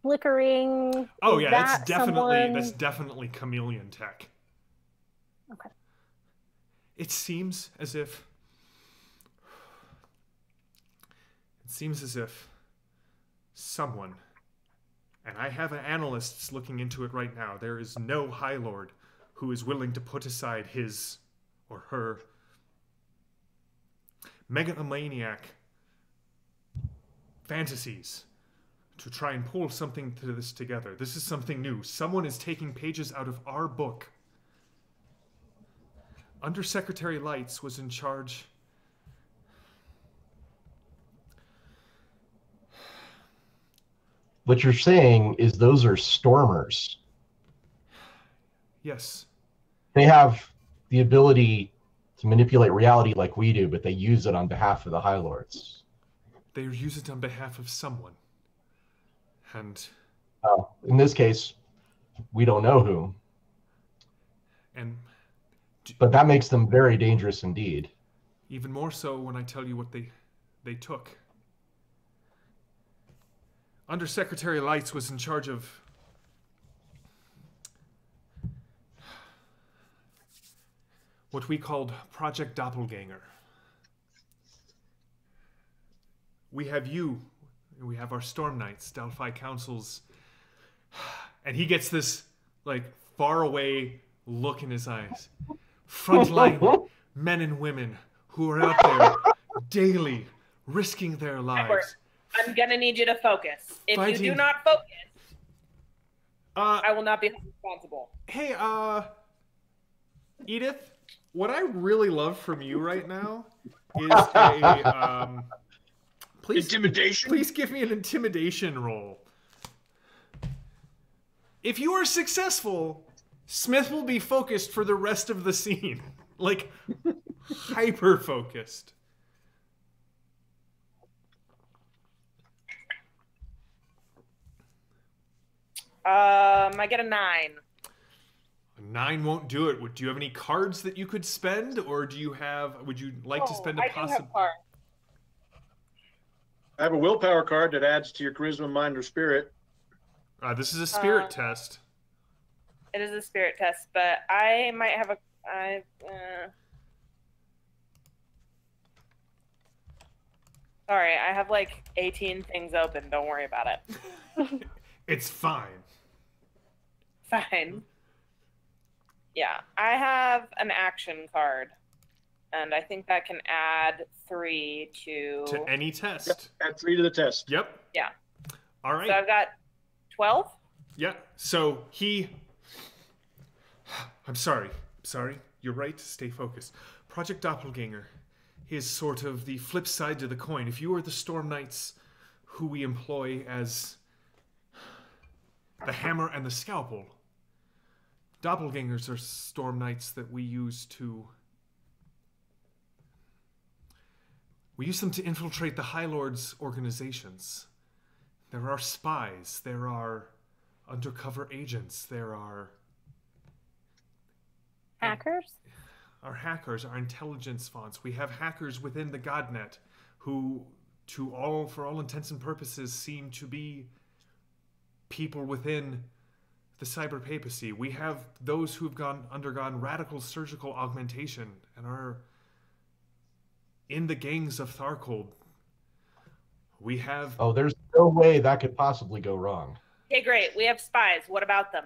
flickering? Oh yeah, that's definitely chameleon tech. Okay. It seems as if someone, and I have analysts looking into it right now, there is no High Lord who is willing to put aside his or her megalomaniac fantasies to try and pull something to this together. This is something new. Someone is taking pages out of our book. Undersecretary Lights was in charge. What you're saying is those are stormers. Yes. They have the ability to manipulate reality like we do, but they use it on behalf of the High Lords. They use it on behalf of someone. And in this case, we don't know whom. But that makes them very dangerous indeed. Even more so when I tell you what they took. Undersecretary Lights was in charge of what we called Project Doppleganger. We have you, we have our Storm Knights, Delphi Councils, and he gets this like far away look in his eyes. Frontline men and women who are out there daily risking their lives. I'm gonna need you to focus. If you do not focus, I will not be responsible. Hey, Edith, what I really love from you right now is a intimidation. Please give me an intimidation roll. If you are successful, Smith will be focused for the rest of the scene, like hyper focused. I get a 9. A 9 won't do it. Do you have any cards that you could spend, or would you like to spend a possible? I have a willpower card that adds to your charisma, mind, or spirit. This is a spirit test. It is a spirit test, but I might have Sorry, I have like 18 things open. Don't worry about it. It's fine. Fine. Yeah, I have an action card, and I think that can add 3 to any test. Yep, add 3 to the test. Yep. Yeah. All right. So I've got 12. Yeah. So I'm sorry. You're right. Stay focused. Project Doppelganger is sort of the flip side to the coin. If you are the Storm Knights who we employ as the hammer and the scalpel, Doppelgangers are Storm Knights that we use them to infiltrate the High Lord's organizations. There are spies, there are undercover agents, there are hackers? Our hackers, our intelligence fonts. We have hackers within the Godnet who, for all intents and purposes, seem to be people within the cyber papacy. We have those who've undergone radical surgical augmentation and are in the gangs of Tharkold. We have... Oh, there's no way that could possibly go wrong. Okay, great. We have spies. What about them?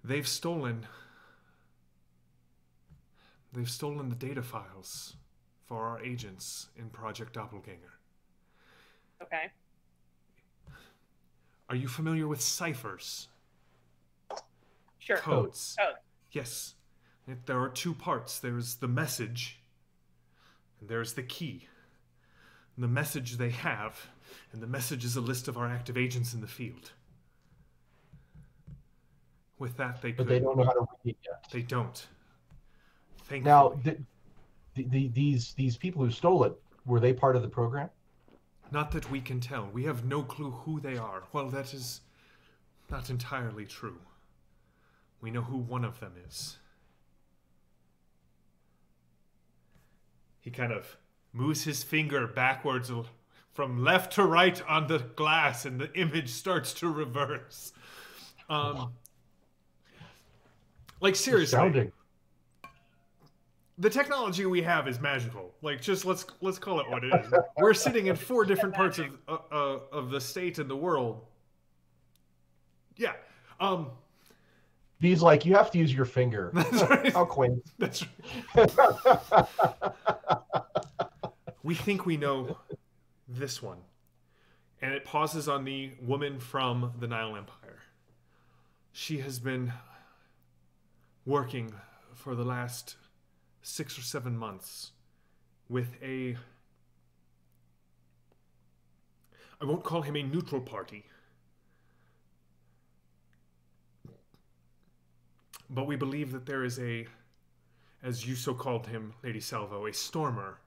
They've stolen the data files for our agents in Project Doppelganger. Okay. Are you familiar with ciphers? Sure. Codes. Oh. Yes. There are two parts. There's the message, and there's the key. And the message they have, and the message is a list of our active agents in the field. With that, they could... But they don't know how to read it yet. They don't. Thankfully. Now, these people who stole it, were they part of the program? Not that we can tell. We have no clue who they are. Well, that is not entirely true. We know who one of them is. He kind of moves his finger backwards from left to right on the glass, and the image starts to reverse. Like, seriously. Astounding. The technology we have is magical. Like, just let's call it what it is. We're sitting in 4 different parts of the state and the world. Yeah. He's like, you have to use your finger. That's right. How quaint. That's right. We think we know this one. And it pauses on the woman from the Nile Empire. She has been working for the last 6 or 7 months with I won't call him a neutral party, but we believe that there is as you so called him, Lady Salvo, a stormer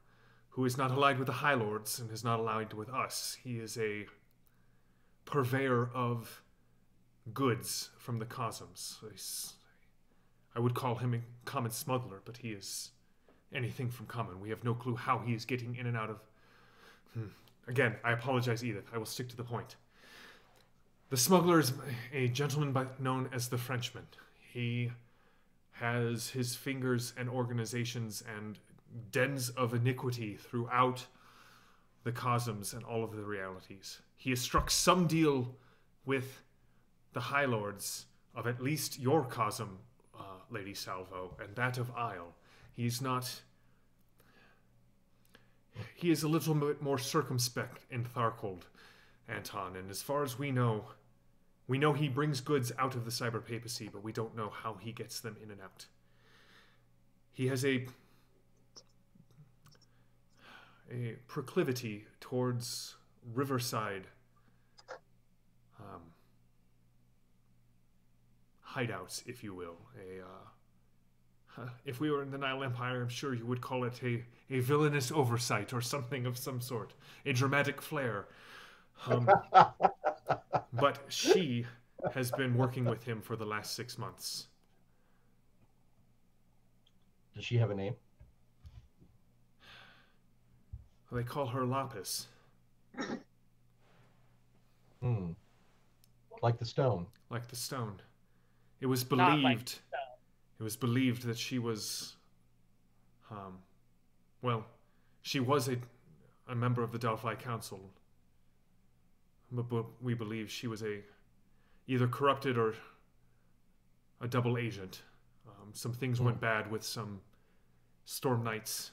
who is not allied with the High Lords and is not allied with us. He is a purveyor of goods from the cosmos. I would call him a common smuggler, but he is anything from common. We have no clue how he is getting in and out of... Again, I apologize, Edith. I will stick to the point. The smuggler is a gentleman known as the Frenchman. He has his fingers and organizations and dens of iniquity throughout the cosmos and all of the realities. He has struck some deal with the High Lords of at least your cosm, Lady Salvo, and that of Isle. He is a little bit more circumspect in Tharkold, Anton, and as far as we know he brings goods out of the cyber papacy, but we don't know how he gets them in and out. He has a proclivity towards riverside hideouts, if you will. If we were in the Nile Empire, I'm sure you would call it a villainous oversight or something of some sort. A dramatic flair. But she has been working with him for the last 6 months. Does she have a name? They call her Lapis. Like the stone. Like the stone. It was Not like believed. It was believed that she was, she was a member of the Delphi Council, but we believe she was either corrupted or a double agent. Some things went bad with some Storm Knights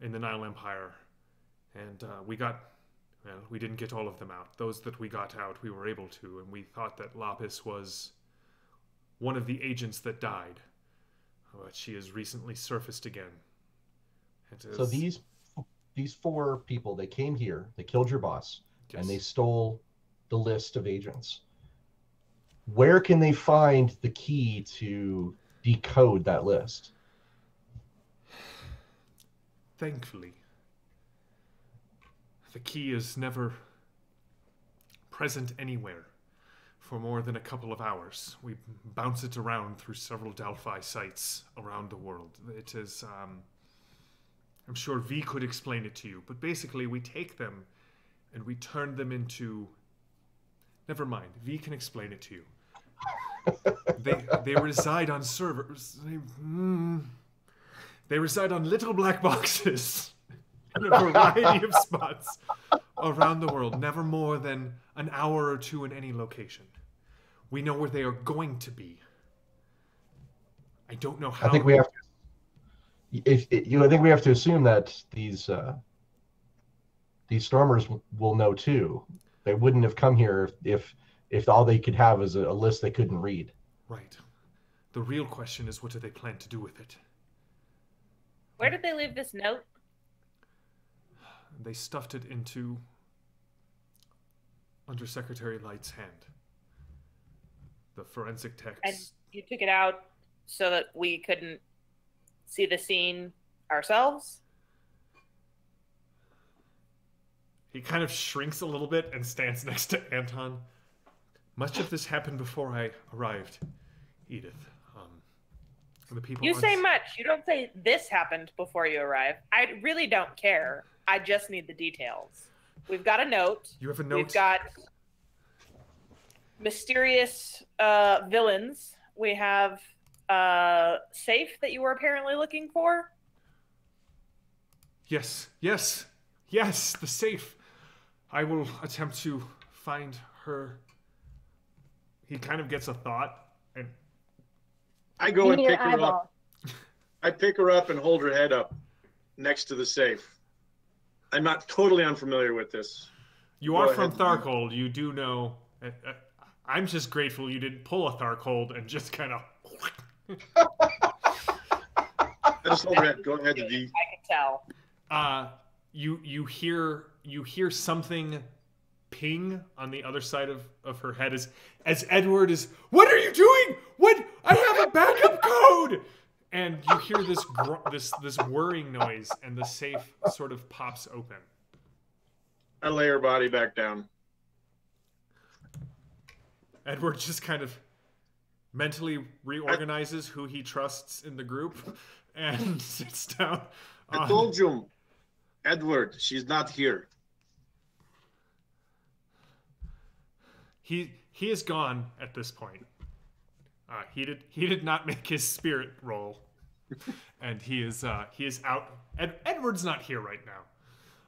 in the Nile Empire, and we didn't get all of them out. Those that we got out, we were able to, and we thought that Lapis was one of the agents that died. But she has recently surfaced again. So these 4 people, they came here, they killed your boss, yes, and they stole the list of agents. Where can they find the key to decode that list? Thankfully, the key is never present anywhere for more than a couple of hours. We bounce it around through several Delphi sites around the world. It is, I'm sure V could explain it to you, but basically we take them and we turn them into... Never mind, V can explain it to you. They reside on servers. They reside on little black boxes in a variety of spots around the world, never more than an hour or two in any location. We know where they are going to be. I don't know how. I think we have to. I think we have to assume that these stormers will know too. They wouldn't have come here if all they could have is a list they couldn't read. Right. The real question is, what do they plan to do with it? Where did they leave this note? They stuffed it into Undersecretary Light's hand. The forensic text. And you took it out so that we couldn't see the scene ourselves? He kind of shrinks a little bit and stands next to Anton. Much of this happened before I arrived, Edith. The people You say much. You don't say this happened before you arrive. I really don't care. I just need the details. We've got a note. You have a note? We've got mysterious villains. We have safe that you were apparently looking for. Yes, the safe. I will attempt to find her. He kind of gets a thought, and I go and pick her up. I pick her up and hold her head up next to the safe. I'm not totally unfamiliar with this. You are from Tharkold. You do know. I'm just grateful you didn't pull a Tharkold and just kind of. I just hold her head. Go ahead, D. I can tell. You hear something ping on the other side of her head as Edward is. What are you doing? What? I have a backup code. And you hear this whirring noise, and the safe sort of pops open. I lay her body back down. Edward just kind of mentally reorganizes who he trusts in the group and sits down. I told you, Edward, she's not here. He is gone at this point. He did not make his spirit roll, and he is out. Edward's not here right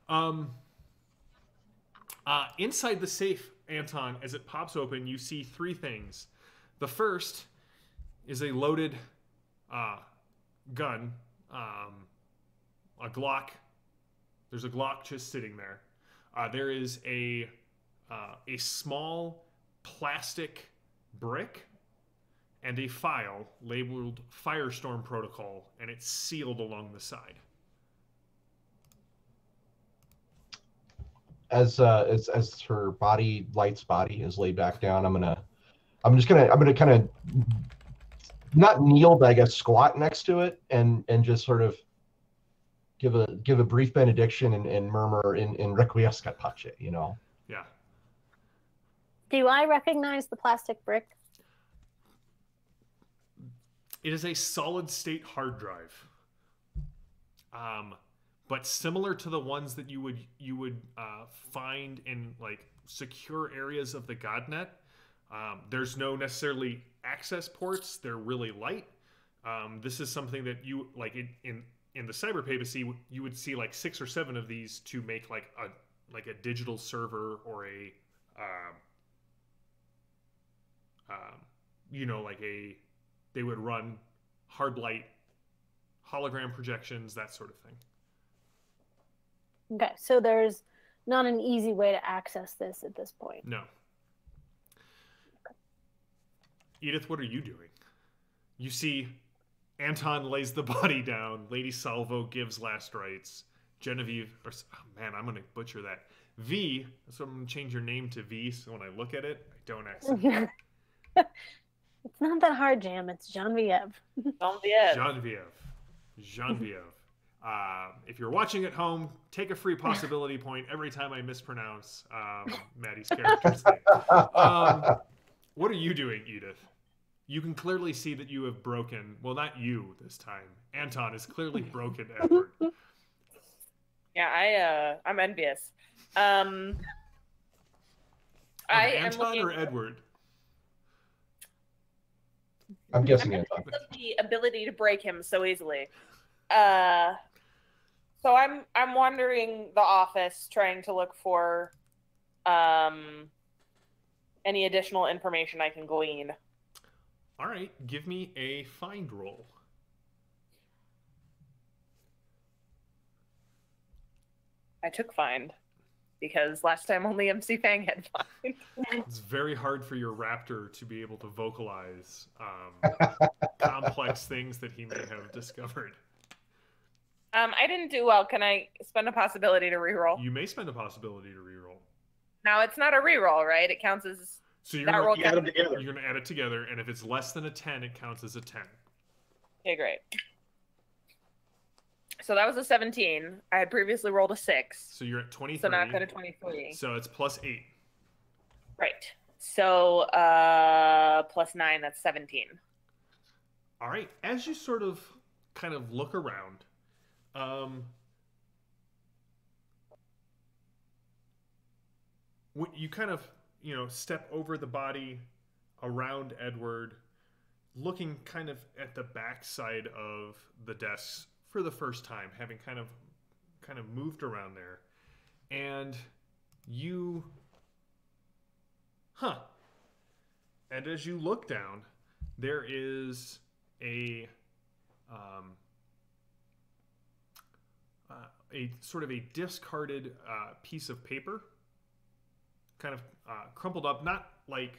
now. Inside the safe, Anton, as it pops open, you see three things. The first is a loaded gun, a Glock. There's a Glock just sitting there. There is a small plastic brick and a file labeled Firestorm Protocol, and it's sealed along the side. As her body, Light's body, is laid back down, I'm gonna kind of not kneel, but I guess squat next to it and just sort of give a brief benediction and murmur in Requiescat Pace, you know. Yeah. Do I recognize the plastic brick? It is a solid-state hard drive, but similar to the ones that you would find in like secure areas of the GodNet. There's no necessarily access ports; they're really light. This is something that you like in the cyber papacy. You would see like 6 or 7 of these to make like a digital server or a they would run hard light, hologram projections, that sort of thing. Okay, so there's not an easy way to access this at this point. No. Okay. Edith, what are you doing? You see Anton lays the body down. Lady Salvo gives last rites. Genevieve, I'm going to butcher that. V, so I'm going to change your name to V, so when I look at it, I don't accidentally. It's not that hard, Jam. It's Genevieve. Genevieve. If you're watching at home, take a free possibility point every time I mispronounce Maddie's character's name. What are you doing, Edith? You can clearly see that you have broken. Well, not you this time. Anton has clearly broken Edward. Yeah, I'm envious. Anton or Edward? I'm guessing Anton. The ability to break him so easily. So I'm wandering the office trying to look for any additional information I can glean. All right, give me a find roll. I took find because last time only MC Fang had find. It's very hard for your raptor to be able to vocalize complex things that he may have discovered. I didn't do well. Can I spend a possibility to reroll? You may spend a possibility to reroll. Now it's not a reroll, right? It counts as So you're that gonna roll add them counts. together. You're going to add it together, and if it's less than a 10, it counts as a 10. Okay, great. So that was a 17. I had previously rolled a 6. So you're at 23. So now I've got a 23. So it's plus 8. Right. So plus 9, that's 17. All right. As you sort of kind of look around, you kind of, step over the body around Edward, looking kind of at the backside of the desks for the first time, having kind of moved around there. And you and as you look down, there is a sort of a discarded piece of paper, kind of crumpled up, not like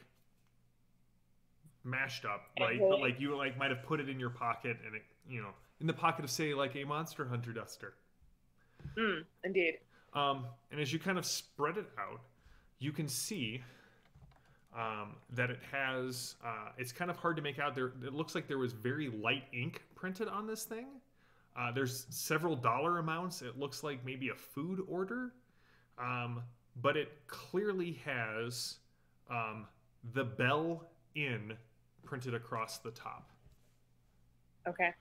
mashed up, right? But like you might have put it in your pocket, and it, in the pocket of, say, like a Monster Hunter duster. Indeed. And as you kind of spread it out, you can see that it has. It's kind of hard to make out. It looks like there was very light ink printed on this thing. There's several dollar amounts. It looks like maybe a food order, but it clearly has the Bell Inn printed across the top. Okay.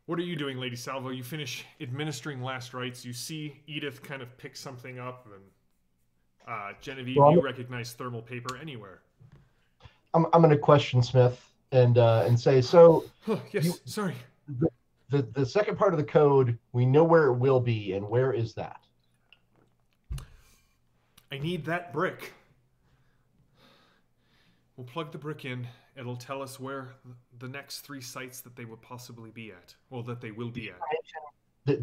What are you doing, Lady Salvo? You finish administering last rites. You see Edith kind of pick something up, and Genevieve, you recognize thermal paper anywhere. I'm going to question Smith and say, so. Yes, sorry. The second part of the code, we know where it will be, and where is that? I need that brick. We'll plug the brick in. It'll tell us where the next 3 sites that they will possibly be at. Well, that they will be at.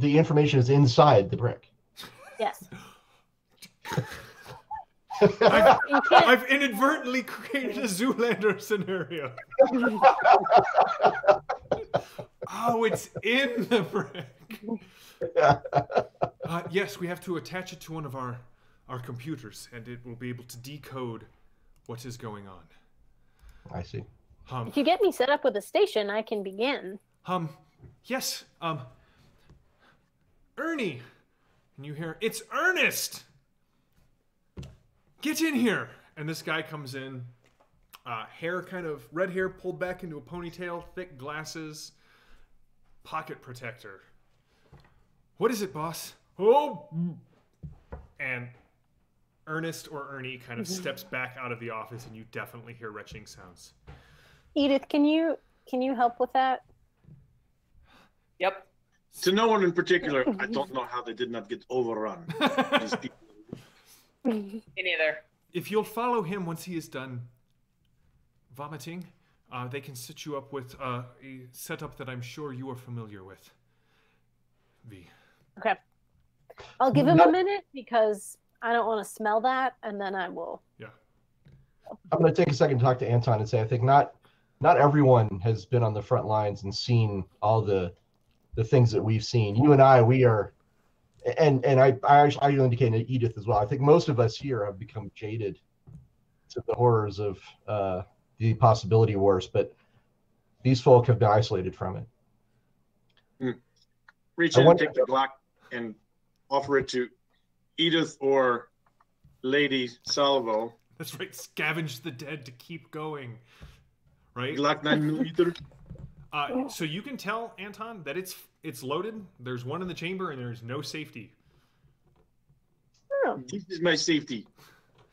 The information is inside the brick. Yes. I've inadvertently created a Zoolander scenario. Oh, it's in the brick. Yes, we have to attach it to one of our computers, and it will be able to decode what is going on. I see. If you get me set up with a station, I can begin. Yes. Ernie, and you hear, it's Ernest. Get in here. And this guy comes in, hair kind of red hair pulled back into a ponytail, thick glasses, pocket protector. What is it, boss? Oh, and Ernest or Ernie kind of steps back out of the office, and you definitely hear retching sounds. Edith, can you help with that? Yep. To no one in particular, I don't know how they did not get overrun. These people. Me neither. If you'll follow him once he is done vomiting, they can set you up with a setup that I'm sure you are familiar with. Okay. I'll give him a minute because I don't want to smell that, and then I will. Yeah. I'm going to take a second to talk to Anton and say, I think not everyone has been on the front lines and seen all the things that we've seen. You and I, we are, and I indicated to Edith as well. I think most of us here have become jaded to the horrors of the possibility wars, but these folk have been isolated from it. Reach in and take the Glock and offer it to Edith or Lady Salvo. That's right. Scavenge the dead to keep going. Right? Glock 9mm. So you can tell, Anton, that it's loaded. There's one in the chamber, and there's no safety. go. This is my safety.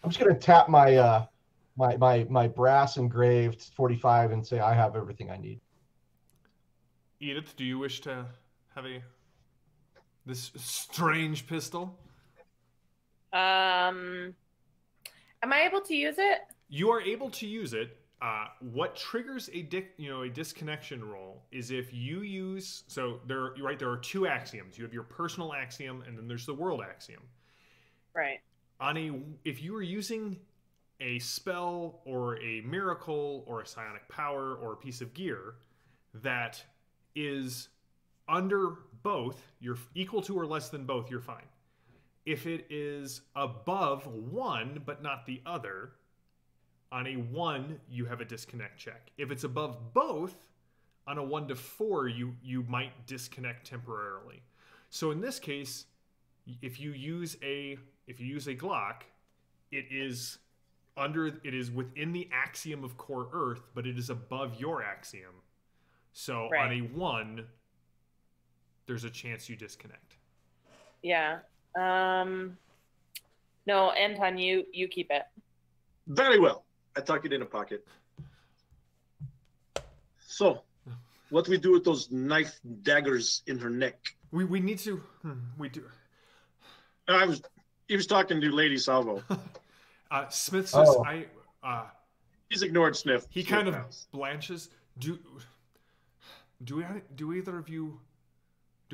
I'm just gonna tap my my brass engraved 45 and say I have everything I need. Edith, do you wish to have this strange pistol? Am I able to use it? You are able to use it. What triggers a disconnection roll is if you use there are two axioms. You have your personal axiom and then there's the world axiom. Right. If you are using a spell or a miracle or a psionic power or a piece of gear that is under both, you're equal to or less than both, you're fine. If it is above one but not the other, on a 1 you have a disconnect check. If it's above both, on a 1 to 4 you might disconnect temporarily. So in this case, if you use a Glock, it is within the axiom of core Earth, but it is above your axiom. So Right. on a 1, there's a chance you disconnect. Yeah. No, Anton, you keep it. Very well. I tuck it in a pocket. So, what do we do with those knife daggers in her neck? We need to. We do. He was talking to Lady Salvo. Smith says, He's ignored Sniff. he Sniff kind of House. blanches. Do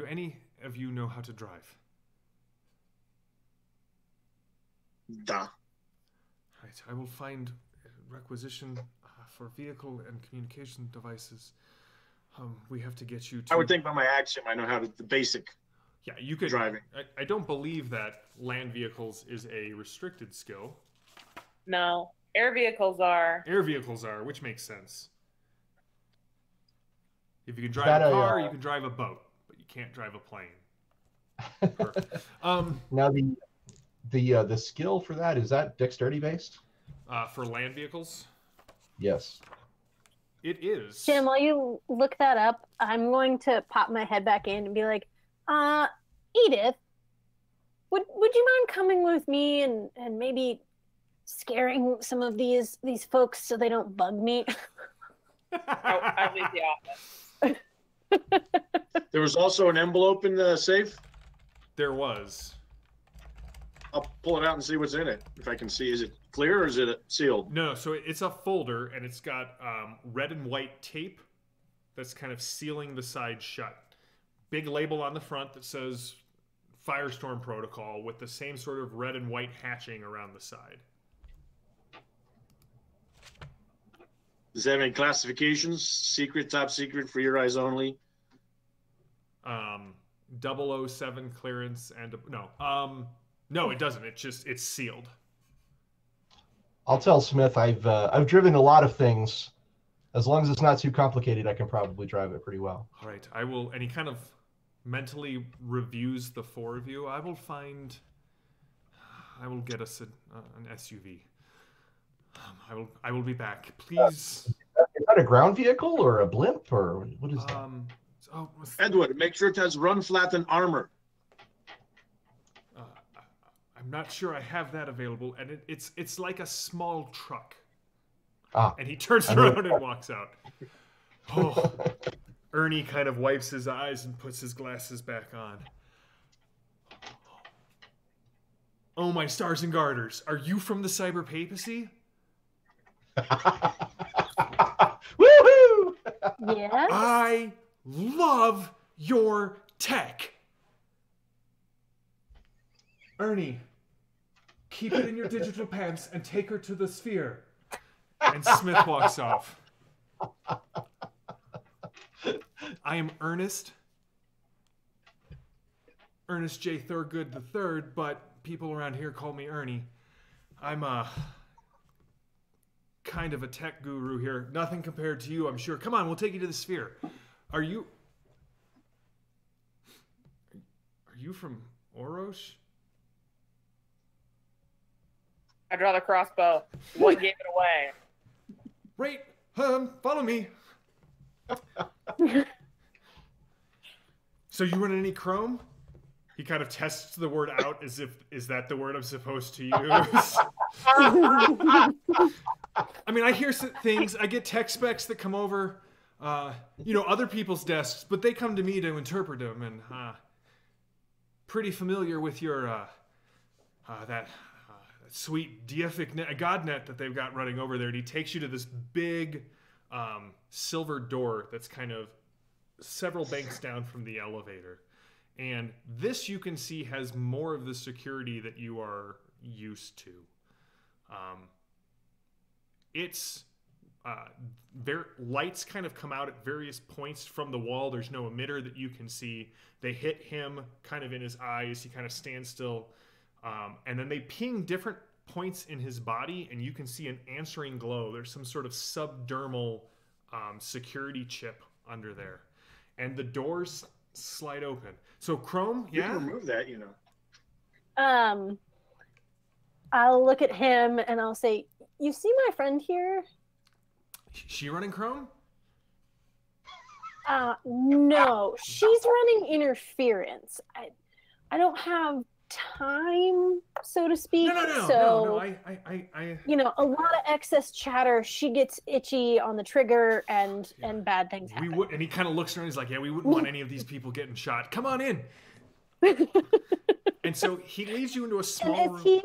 any of you know how to drive? Da. Right, I will find requisition for vehicle and communication devices. We have to get you to... I would think by my axiom, I know how to the basic Yeah, you could... driving. I don't believe that land vehicles is a restricted skill. No, air vehicles are. Air vehicles are, which makes sense. If you can drive a car, you can drive a boat, but you can't drive a plane. Now the skill for that, is that dexterity based? For land vehicles? Yes. It is. Jim, while you look that up, I'm going to pop my head back in and be like, Edith, would you mind coming with me and maybe scaring some of these folks so they don't bug me? I leave the office. There was also an envelope in the safe. There was. I'll pull it out and see what's in it. If I can see, is it clear or is it sealed? No, so it's a folder, and it's got red and white tape that's kind of sealing the side shut. Big label on the front that says Firestorm Protocol with the same sort of red and white hatching around the side. Does it have any classifications? Secret, top secret, for your eyes only? 007 clearance and no, it doesn't. It's sealed. I'll tell Smith I've driven a lot of things. As long as it's not too complicated, I can probably drive it pretty well. All right, I will. And he kind of mentally reviews the four of you. I will get us an SUV. I will be back. Please. Is that a ground vehicle or a blimp or what is that? Edward, make sure it has run flat and armor. I'm not sure I have that available, and it's like a small truck. And he turns around and walks out. Oh, Ernie kind of wipes his eyes and puts his glasses back on. Oh, my stars and garters. Are you from the cyber papacy? Woohoo! Yes. I love your tech. Ernie, keep it in your digital pants and take her to the sphere. And Smith walks off. I am Ernest J. Thurgood III, but people around here call me Ernie. I'm kind of a tech guru here. Nothing compared to you, I'm sure. Come on, we'll take you to the sphere. Are you from Orosh? I draw the crossbow. What gave it away? Right, follow me. So you run any chrome? He kind of tests the word out as if, is that the word I'm supposed to use? I mean, I hear things. I get tech specs that come over, other people's desks, but they come to me to interpret them. And pretty familiar with your that sweet deific godnet that they've got running over there. And he takes you to this big silver door that's kind of several banks down from the elevator. And this, you can see, has more of the security that you are used to. It's lights kind of come out at various points from the wall. There's no emitter that you can see. They hit him kind of in his eyes. He kind of stands still. And then they ping different points in his body, and you can see an answering glow. There's some sort of subdermal security chip under there. And the doors slide open. So Chrome, You can remove that, I'll look at him and I'll say, "You see my friend here?" She running Chrome? No, she's running interference. I don't have time, so to speak. No. I a lot of excess chatter. She gets itchy on the trigger, and bad things happen. And he kind of looks around. He's like, "Yeah, we wouldn't want any of these people getting shot. Come on in." And so he leads you into a small room.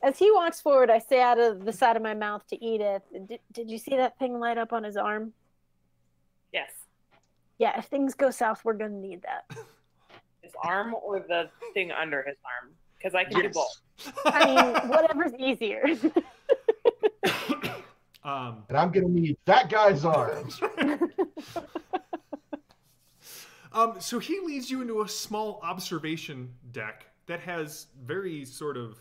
As he walks forward, I say out of the side of my mouth to Edith, "Did you see that thing light up on his arm?" Yes. Yeah, if things go south, we're gonna need that. His arm or the thing under his arm? Because I can do both. I mean, whatever's easier. And I'm gonna need that guy's arms. So he leads you into a small observation deck that has very sort of,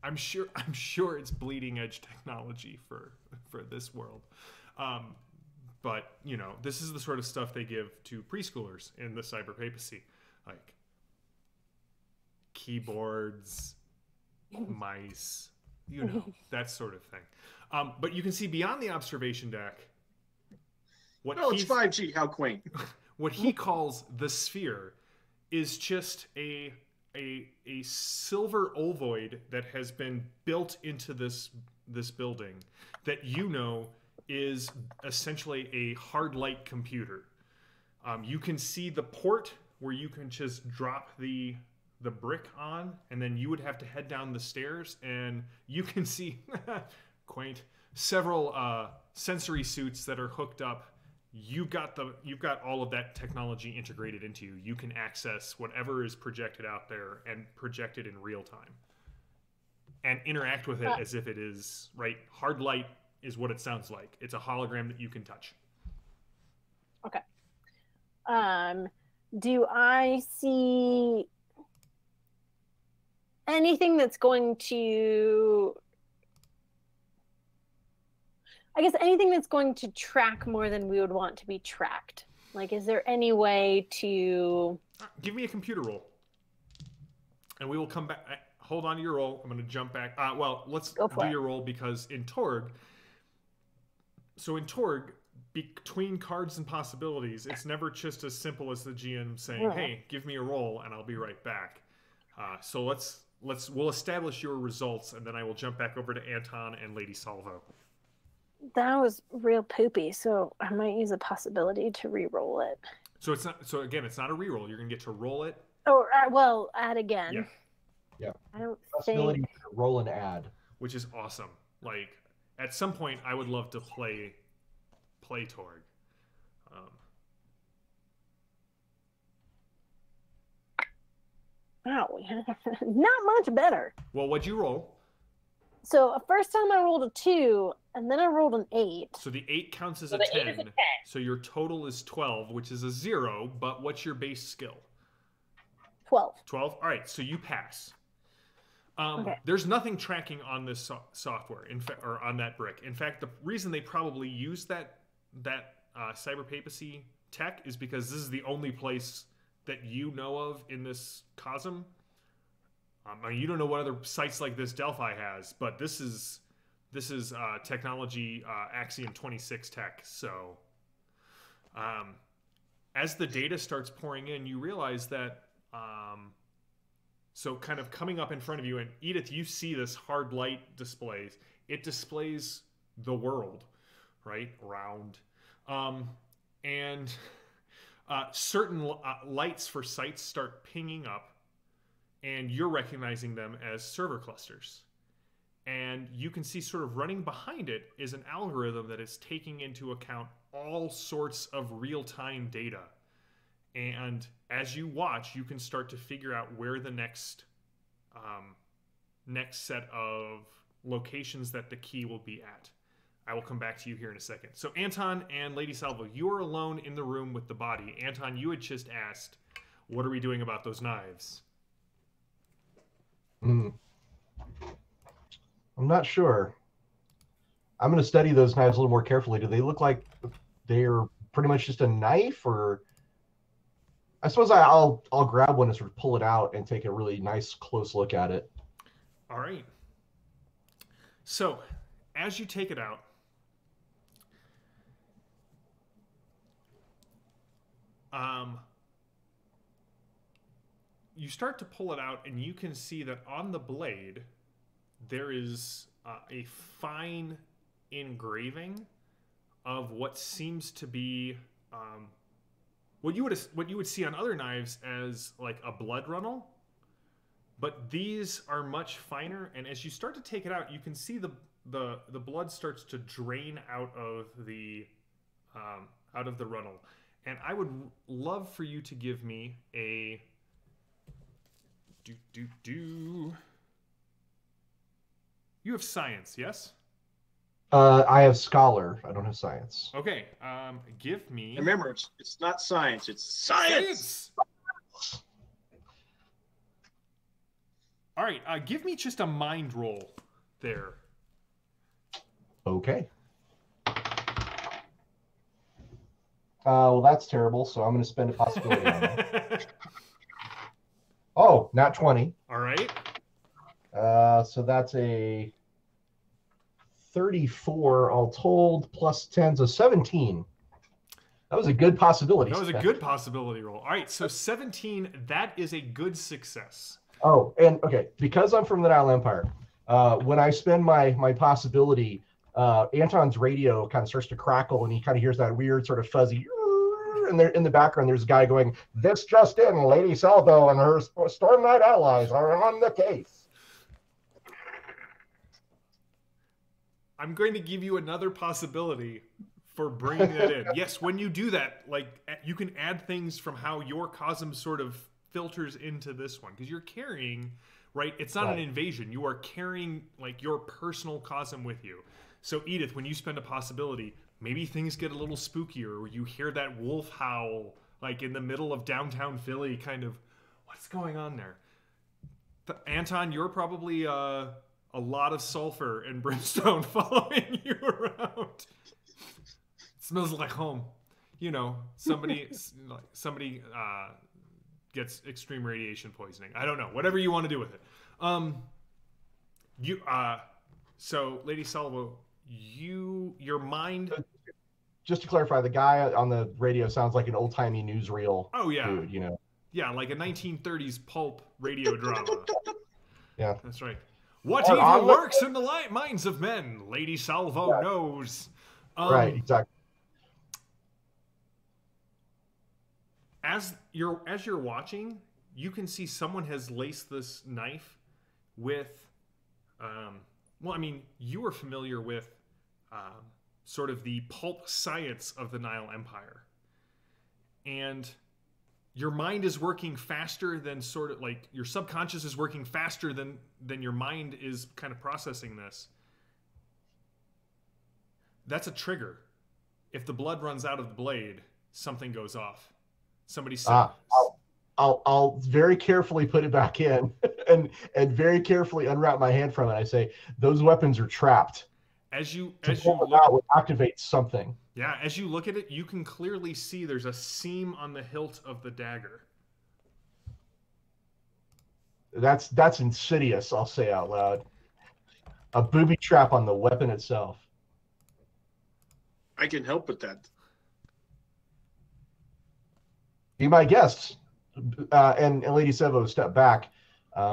I'm sure it's bleeding edge technology for this world. But, this is the sort of stuff they give to preschoolers in the cyber papacy. Like keyboards, mice, that sort of thing. But you can see beyond the observation deck, it's 5G. How quaint. What he calls the sphere is just a silver ovoid that has been built into this building that is essentially a hard light computer. You can see the port where you can just drop the brick on, and then you would have to head down the stairs, and you can see quaint several sensory suits that are hooked up. You've got all of that technology integrated into you. You can access whatever is projected out there and project it in real time and interact with it as if it is, right? Hard light is what it sounds like. It's a hologram that you can touch. Okay. Do I see anything that's going to... anything that's going to track more than we would want to be tracked? Like, is there any way to... Give me a computer roll. And we will come back. Hold on to your roll. I'm going to jump back. Let's do your roll, because in Torg... So in Torg, between cards and possibilities, it's never just as simple as the GM saying, "Hey, give me a roll and I'll be right back." So we'll establish your results, and then I will jump back over to Anton and Lady Salvo. That was real poopy, so I might use a possibility to re-roll it. So it's not a re-roll. You're gonna get to roll it. Or add again. Yeah. I don't possibility think... to roll and add, which is awesome. Like, at some point, I would love to play Torg. Wow, not much better. Well, what'd you roll? So first time I rolled a 2, and then I rolled an 8. So the 8 counts as a 10. So your total is 12, which is a 0. But what's your base skill? 12. 12. All right. So you pass. Okay. There's nothing tracking on this software, or on that brick. In fact, the reason they probably use that cyber papacy tech is because this is the only place that you know of in this cosm. I mean, you don't know what other sites like this Delphi has, but this is technology Axiom 26 tech. So, as the data starts pouring in, you realize that so kind of coming up in front of you, and Edith, you see this hard light displays. It displays the world, right? Round. And certain lights for sites start pinging up, and you're recognizing them as server clusters. And you can see sort of running behind it is an algorithm that is taking into account all sorts of real-time data. And as you watch, you can start to figure out where the next set of locations that the key will be at. I will come back to you here in a second. So Anton and Lady Salvo, you are alone in the room with the body. Anton, you had just asked, what are we doing about those knives? I'm not sure. I'm going to study those knives a little more carefully. Do they look like they're pretty much just a knife, or... I suppose I'll grab one and sort of pull it out and take a really nice close look at it. All right. So, as you take it out, you start to pull it out, and you can see that on the blade there is a fine engraving of what seems to be what you would see on other knives as like a blood runnel, but these are much finer. And as you start to take it out, you can see the blood starts to drain out of the runnel. And I would love for you to give me a You have science, yes? I have scholar. I don't have science. Okay. Give me. Remember, it's not science. It's science. All right. Give me just a mind roll there. Okay. Well, that's terrible. So I'm going to spend a possibility on that. Oh, not 20. All right. So that's a 34 all told, plus 10, so 17. That was a good possibility. That was a good possibility roll. All right, so 17, that is a good success. Oh, and okay, because I'm from the Nile Empire, when I spend my possibility, Anton's radio kind of starts to crackle, and he kind of hears that weird sort of fuzzy, and there in the background there's a guy going, "This just in, Lady Salvo and her Storm Knight allies are on the case." I'm going to give you another possibility for bringing that in. Yes, when you do that, like, you can add things from how your cosm sort of filters into this one, because you're carrying, right? It's not an invasion. You are carrying like your personal cosm with you. So Edith, when you spend a possibility, maybe things get a little spookier, or you hear that wolf howl like in the middle of downtown Philly, kind of, what's going on there? Anton, you're probably a lot of sulfur and brimstone following you around. It smells like home. You know, somebody gets extreme radiation poisoning. I don't know. Whatever you want to do with it. So Lady Salvo, your mind. Just to clarify, the guy on the radio sounds like an old-timey newsreel. Oh yeah, dude, you know. Yeah, like a 1930s pulp radio drama. Yeah, that's right. What evil lurks in the minds of men? Lady Salvo knows. Right, exactly. As you're watching, you can see someone has laced this knife with, well, I mean, you are familiar with sort of the pulp science of the Nile Empire. And your mind is working faster than sort of like your subconscious is working faster than your mind is kind of processing this. That's a trigger. If the blood runs out of the blade, something goes off. Somebody said, I'll very carefully put it back in and very carefully unwrap my hand from it. I say, those weapons are trapped. As you look out would activate something. Yeah, as you look at it, you can clearly see there's a seam on the hilt of the dagger. That's insidious, I'll say out loud. A booby trap on the weapon itself. I can help with that. Be my guest. And Lady Sevo step back,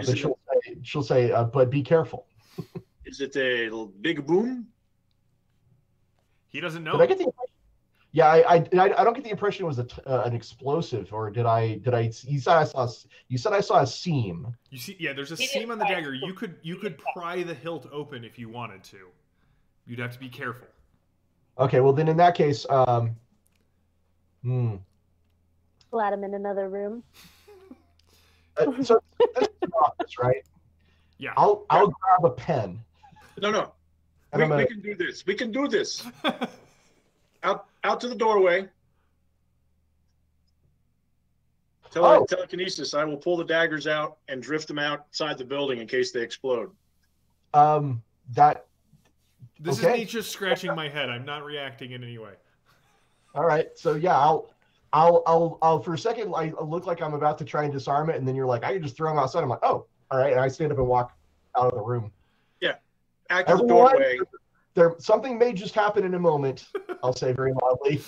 Is but it she'll say, but be careful. Is it a big boom? He doesn't Did know. I get the impression? Yeah, I don't get the impression it was an explosive, or did I? You said I saw a seam. You see, yeah, there's a He seam didn't on the pry dagger. it. You could pry the hilt open if you wanted to. You'd have to be careful. Okay, well then in that case, Let him in another room. so this is an office, right? Yeah. I'll grab a pen. No. And We can do this. We can do this. Out to the doorway. Telekinesis. I will pull the daggers out and drift them outside the building in case they explode. That. This Okay. is me just scratching my head. I'm not reacting in any way. All right. So yeah, I'll for a second I look like I'm about to try and disarm it, and then you're like, I can just throw them outside. I'm like, oh, all right. And I stand up and walk out of the room. Yeah. Act to the Everyone, doorway. something may just happen in a moment. I'll say very loudly.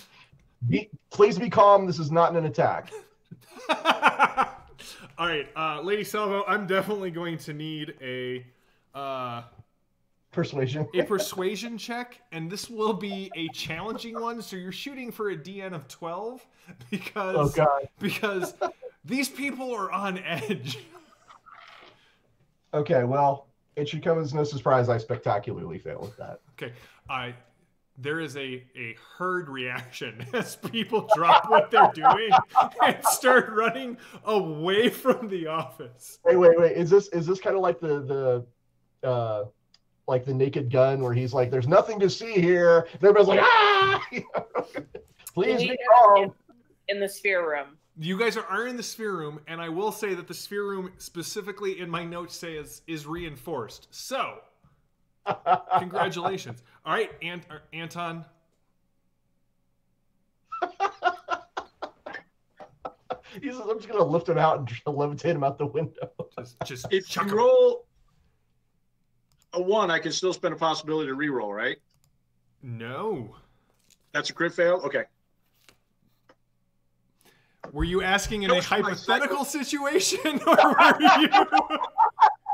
Please be calm. This is not an attack. All right, Lady Salvo, I'm definitely going to need a Persuasion. check, and this will be a challenging one. So you're shooting for a DN of 12 because these people are on edge. Okay, well, it should come as no surprise I spectacularly fail at that. Okay, there is a herd reaction as people drop what they're doing and start running away from the office. Wait. Is this kind of like the Naked Gun where he's like, "There's nothing to see here." And everybody's like, "Ah!" Please be calm. In the sphere room. You guys are in the sphere room, and I will say that the sphere room specifically in my notes says is reinforced. So, congratulations. All right, Anton. I'm just gonna lift him out and levitate him out the window. Just If chuck you him. roll a 1, I can still spend a possibility to reroll, right? No. That's a crit fail? Okay. Were you asking in No, a it's my hypothetical situation, or were you?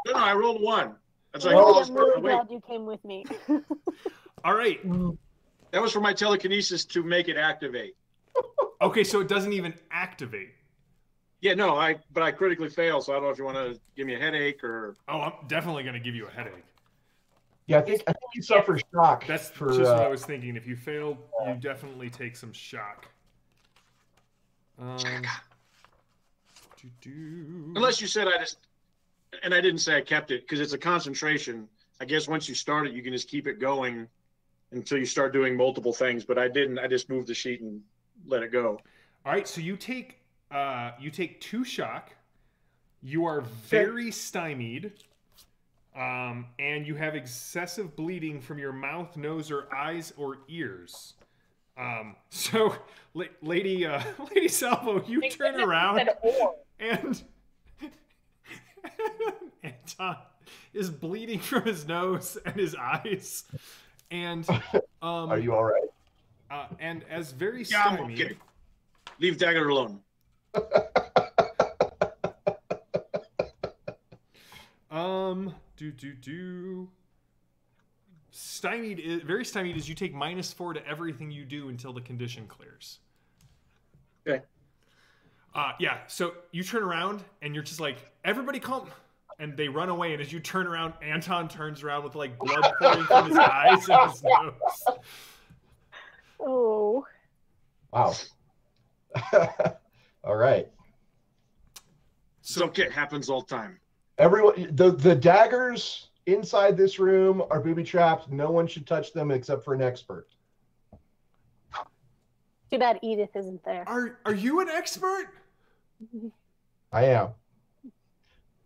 No, I rolled a 1. That's like, Really, oh, I'm really wait. glad you came with me. All right. That was for my telekinesis to make it activate. Okay, so it doesn't even activate. Yeah, no, but I critically failed, so I don't know if you want to give me a headache or. Oh, I'm definitely going to give you a headache. Yeah, I think you suffer shock. That's for, just what I was thinking. If you failed, you definitely take some shock. Unless you said I didn't say I kept it because it's a concentration. I guess once you start it, you can just keep it going until you start doing multiple things. But I didn't. I just moved the sheet and let it go. All right, so you take 2 shock. You are very stymied, and you have excessive bleeding from your mouth, nose, or eyes or ears. So, Lady Salvo, you turn around and Anton is bleeding from his nose and his eyes. And are you all right? And as very Yeah, I'm stymied, okay. Leave Dagger alone. very stymied is you take -4 to everything you do until the condition clears. Okay. Yeah, so you turn around and you're just like, everybody calm. And they run away, and as you turn around, Anton turns around with like blood pouring from his eyes and his nose. Oh. Wow. All right. It's okay. It happens all the time. Everyone, the daggers inside this room are booby trapped. No one should touch them except for an expert. Too bad Edith isn't there. Are you an expert? I am.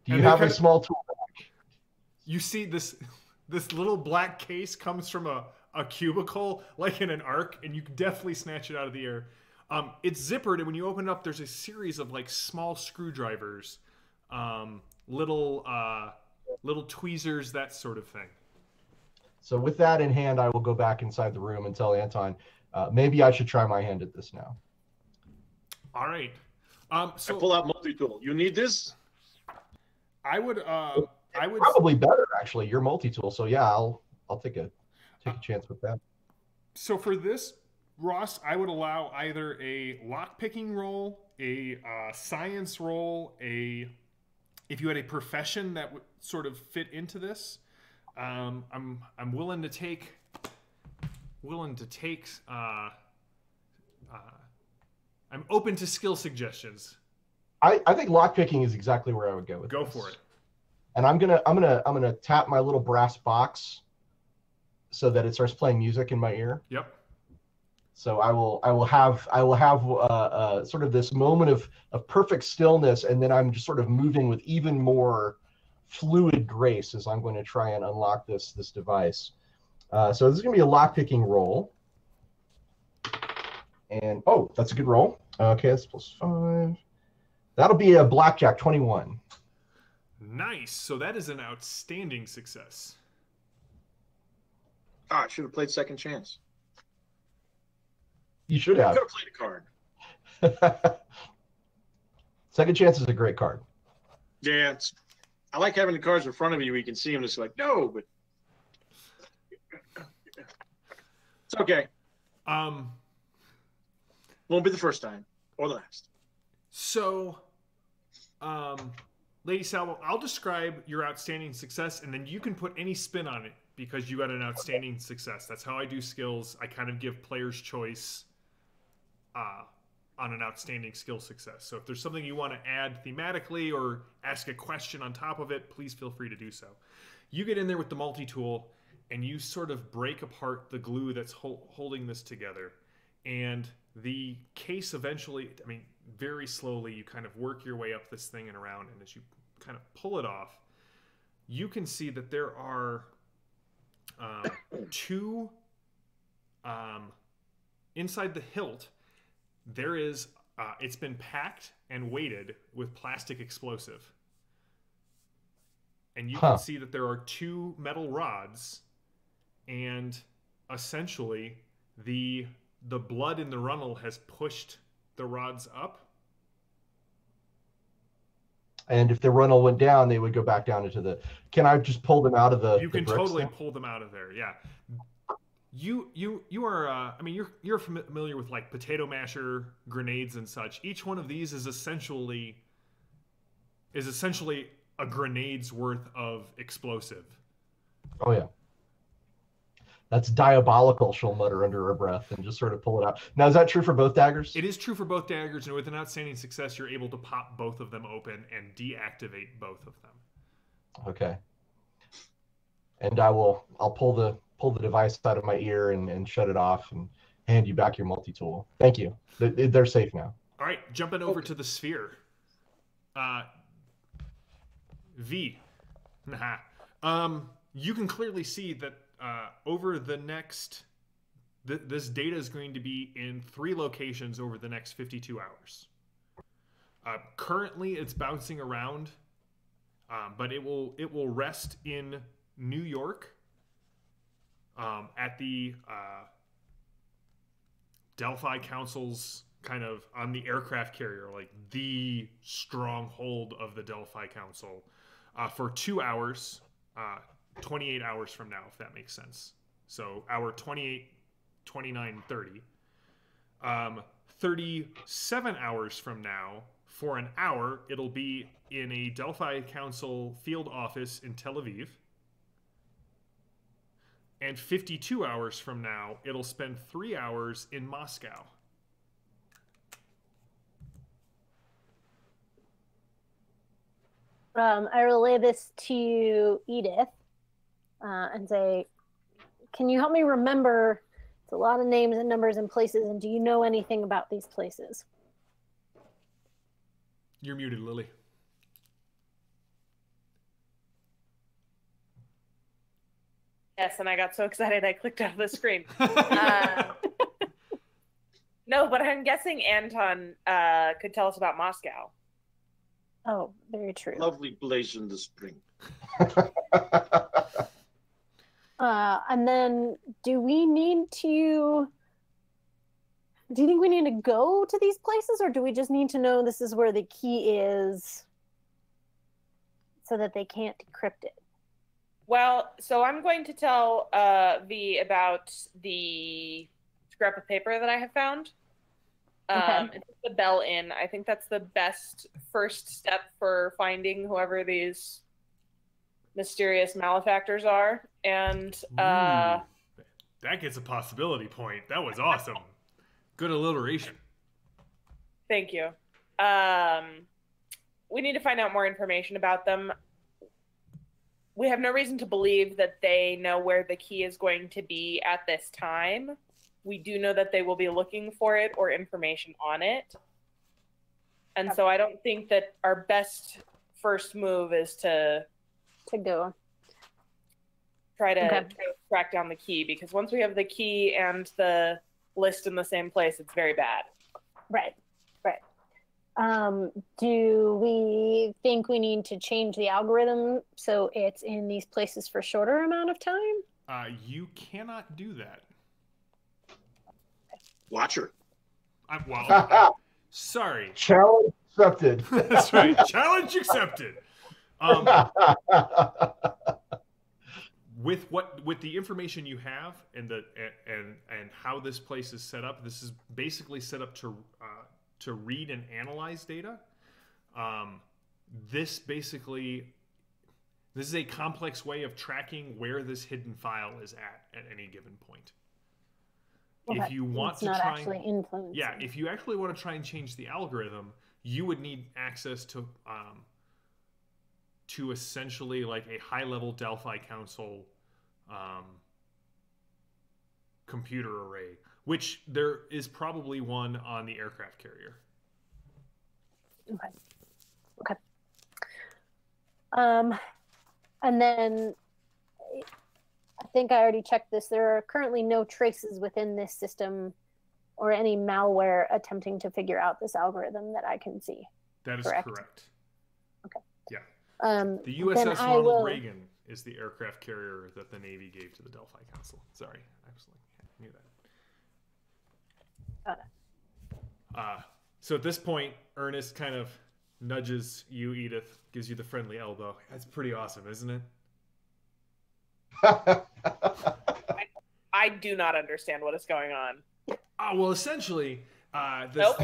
Do you And have they a small tool? You see this little black case comes from a cubicle, like in an arc, and you can definitely snatch it out of the air. It's zippered, and when you open it up, there's a series of like small screwdrivers, little tweezers, that sort of thing. So with that in hand, I will go back inside the room and tell Anton, maybe I should try my hand at this now. All right. So I pull out multi-tool. You need this? I would Probably better actually. You're multi-tool, so yeah, I'll take a chance with that. So for this, Ross, I would allow either a lock-picking roll, a science roll, if you had a profession that would sort of fit into this. I'm willing to take. I'm open to skill suggestions. I think lockpicking is exactly where I would go with Go this. for it. And I'm gonna tap my little brass box so that it starts playing music in my ear. Yep. So I will have sort of this moment of perfect stillness, and then I'm just sort of moving with even more fluid grace as I'm going to try and unlock this device. So this is going to be a lockpicking roll. And oh, that's a good roll. Okay, that's +5. That'll be a blackjack 21. Nice. So that is an outstanding success. Ah, I should have played second chance. You should I have. could have played a card. Second chance is a great card. Yeah, I like having the cards in front of you where you can see them. It's like, no, but it's okay. Won't be the first time or the last. So, Lady Salvo, I'll describe your outstanding success, and then you can put any spin on it because you got an outstanding success. That's how I do skills. I kind of give players choice on an outstanding skill success. So if there's something you want to add thematically or ask a question on top of it, please feel free to do so. You get in there with the multi-tool, and you sort of break apart the glue that's holding this together. And the case eventually, I mean, very slowly, you kind of work your way up this thing and around, and as you kind of pull it off, you can see that there are two, inside the hilt, there is, it's been packed and weighted with plastic explosive. And you can see that there are two metal rods, and essentially the blood in the runnel has pushed the rods up. And if the runnel went down, they would go back down into the. Can I just pull them out of the? You can bricks totally then? pull them out of there. Yeah. You are. I mean, you're familiar with like potato masher grenades and such. Each one of these is essentially a grenade's worth of explosive. Oh yeah. That's diabolical, she'll mutter under her breath and just sort of pull it out. Now, is that true for both daggers? It is true for both daggers, and with an outstanding success, you're able to pop both of them open and deactivate both of them. Okay. And I'll pull the device out of my ear and shut it off and hand you back your multi-tool. Thank you. They're safe now. All right, jumping over to the sphere. V. You can clearly see that over the next, this data is going to be in 3 locations over the next 52 hours. Currently, it's bouncing around, but it will rest in New York at the Delphi Council's kind of on the aircraft carrier, like the stronghold of the Delphi Council, for 2 hours. 28 hours from now, if that makes sense. So hour 28, 29, 30. 37 hours from now, for an hour, it'll be in a Delphi Council field office in Tel Aviv. And 52 hours from now, it'll spend 3 hours in Moscow. I relay this to Edith. And say, can you help me remember? It's a lot of names and numbers and places, and do you know anything about these places? You're muted, Lily. Yes, and I got so excited I clicked out of the screen. No, but I'm guessing Anton could tell us about Moscow. Oh, very true. Lovely blaze in the spring. And then do we need to Do you think we need to go to these places, or do we just need to know this is where the key is so that they can't decrypt it? Well, so I'm going to tell V about the scrap of paper that I have found. Okay. It's the bell in. I think that's the best first step for finding whoever these mysterious malefactors are. And Ooh, that gets a possibility point. That was awesome. Good alliteration. Thank you. We need to find out more information about them. We have no reason to believe that they know where the key is going to be at this time. We do know that they will be looking for it or information on it. And so I don't think that our best first move is to go try to track down the key, because once we have the key and the list in the same place, it's very bad. Right. Do we think we need to change the algorithm so it's in these places for shorter amount of time? You cannot do that. Watcher. Sorry. Challenge accepted. That's right. Challenge accepted. With the information you have and how this place is set up, this is basically set up to read and analyze data. This is a complex way of tracking where this hidden file is at any given point. Okay. If you want it's to not try, actually influencing. yeah, if you actually want to try and change the algorithm, you would need access to essentially like a high-level Delphi Council computer array, which there is probably one on the aircraft carrier. Okay. And then I think I already checked this. There are currently no traces within this system or any malware attempting to figure out this algorithm that I can see. That is correct. Okay. Yeah. The Then USS I Ronald will- Reagan is the aircraft carrier that the Navy gave to the Delphi Council. Sorry, I knew that. Got it. So at this point, Ernest kind of nudges you, Edith, gives you the friendly elbow. That's pretty awesome, isn't it? I do not understand what is going on. Well, essentially, Nope.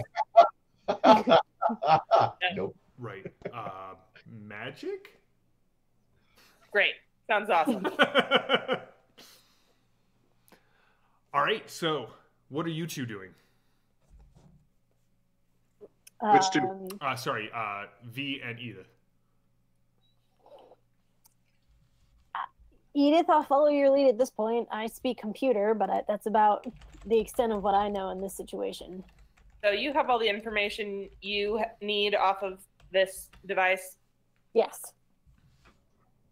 Nope. right, magic? Great. Sounds awesome. All right, so what are you two doing? Which two? Sorry, V and Edith. Edith, I'll follow your lead at this point. I speak computer, but that's about the extent of what I know in this situation. So you have all the information you need off of this device? Yes.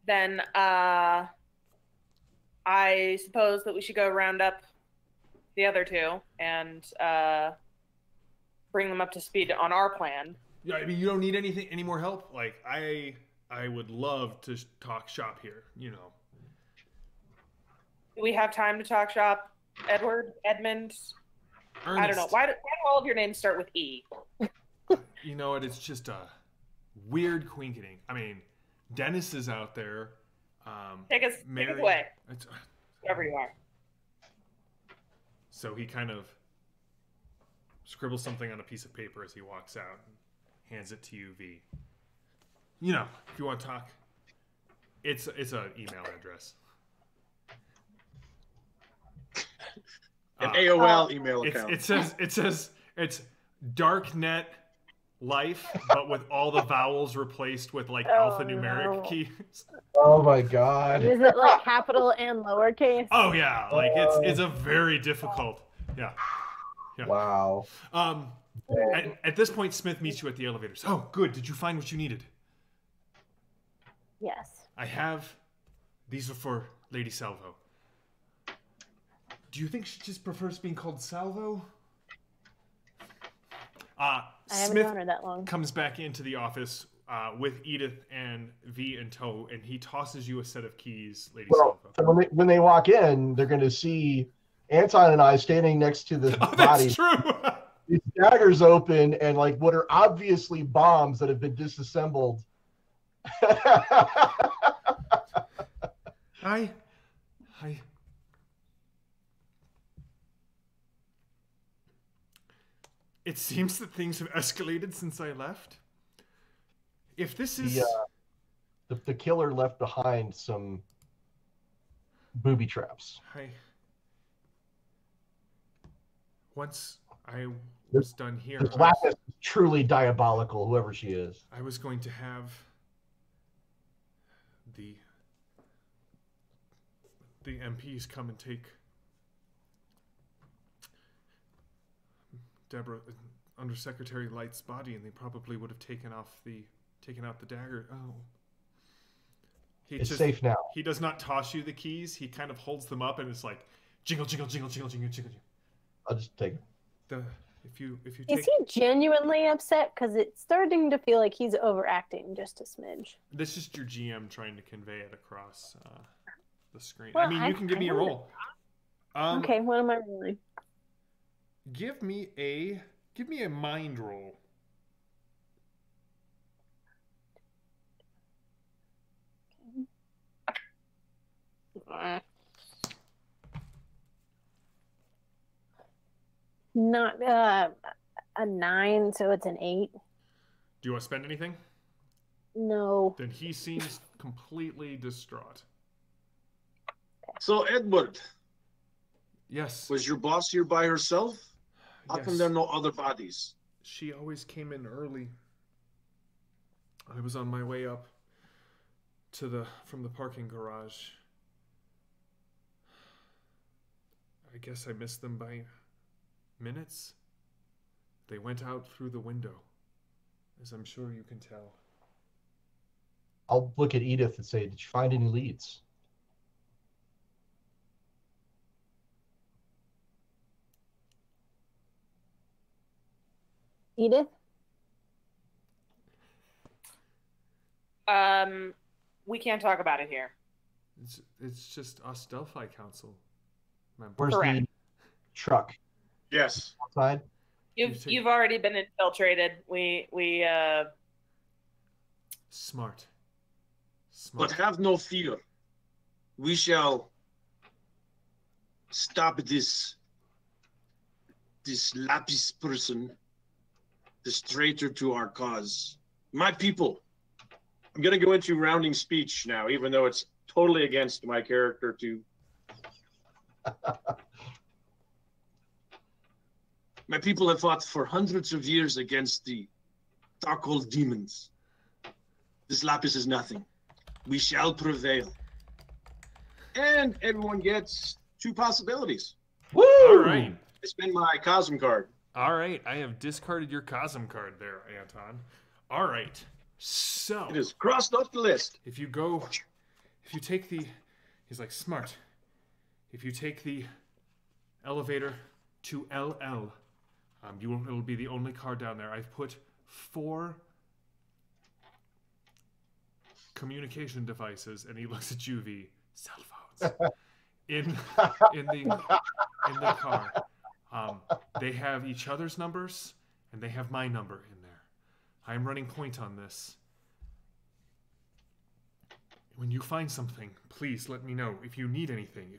Then I suppose that we should go round up the other two and bring them up to speed on our plan. Yeah, I mean, you don't need any more help. Like, I would love to talk shop here. You know. Do we have time to talk shop? Edmund? Ernest. I don't know. Why do all of your names start with E? You know what? It's just a weird quinkening. I mean, Dennis is out there. Take us away. Wherever you are. So he kind of scribbles something on a piece of paper as he walks out and hands it to you, V. You know, if you want to talk, it's an email address. An AOL email account. It says it's darknet life, but with all the vowels replaced with like alphanumeric keys. Oh my god. Is it like capital and lowercase? Oh yeah, like it's a very difficult. Yeah. Wow. At this point, Smith meets you at the elevators. Oh, good. Did you find what you needed? Yes. I have. These are for Lady Salvo. Do you think she just prefers being called Salvo? I haven't Smith known her that long. comes back into the office with Edith and V in tow, and he tosses you a set of keys, Lady Well, Salvo. so when they walk in, they're going to see Anton and I standing next to this Oh, body. that's true. These daggers open and like what are obviously bombs that have been disassembled. I It seems that things have escalated since I left. If this is the killer left behind some booby traps. Once I was done here, This Lapis is truly diabolical, whoever she is. I was going to have the MPs come and take Deborah, Undersecretary Light's body, and they probably would have taken out the dagger. Oh, It's safe now. He does not toss you the keys. He kind of holds them up, and it's like jingle, jingle, jingle, jingle, jingle, jingle. I'll just take it. If you Is he genuinely upset? Because it's starting to feel like he's overacting just a smidge. This is your GM trying to convey it across the screen. Well, I mean, you can give me a roll. Okay, what am I rolling? Give me a mind roll. Not a 9, so it's an 8. Do you want to spend anything? No. Then he seems completely distraught. So, Edward, Yes. was your boss here by herself? How come Yes. there are no other bodies? She always came in early. I was on my way up from the parking garage. I guess I missed them by minutes. They went out through the window, as I'm sure you can tell. I'll look at Edith and say, did you find any leads? Edith? We can't talk about it here. It's just us Delphi Council members. Where's Correct. the truck? Yes. Outside? You've already been infiltrated. We Smart. But have no fear. We shall stop this Lapis person, this traitor to our cause. My people. I'm going to go into rounding speech now, even though it's totally against my character to... My people have fought for hundreds of years against the Darkhold demons. This Lapis is nothing. We shall prevail. And everyone gets 2 possibilities. Woo! All right. I spend my Cosm card. All right. I have discarded your Cosm card there, Anton. All right. So It is crossed off the list. if you take the, he's like, smart. If you take the elevator to LL, it'll be the only car down there. I've put 4 communication devices, and he looks at you, V, cell phones, in the car. They have each other's numbers, and they have my number in there. I'm running point on this. When you find something, please let me know. If you need anything,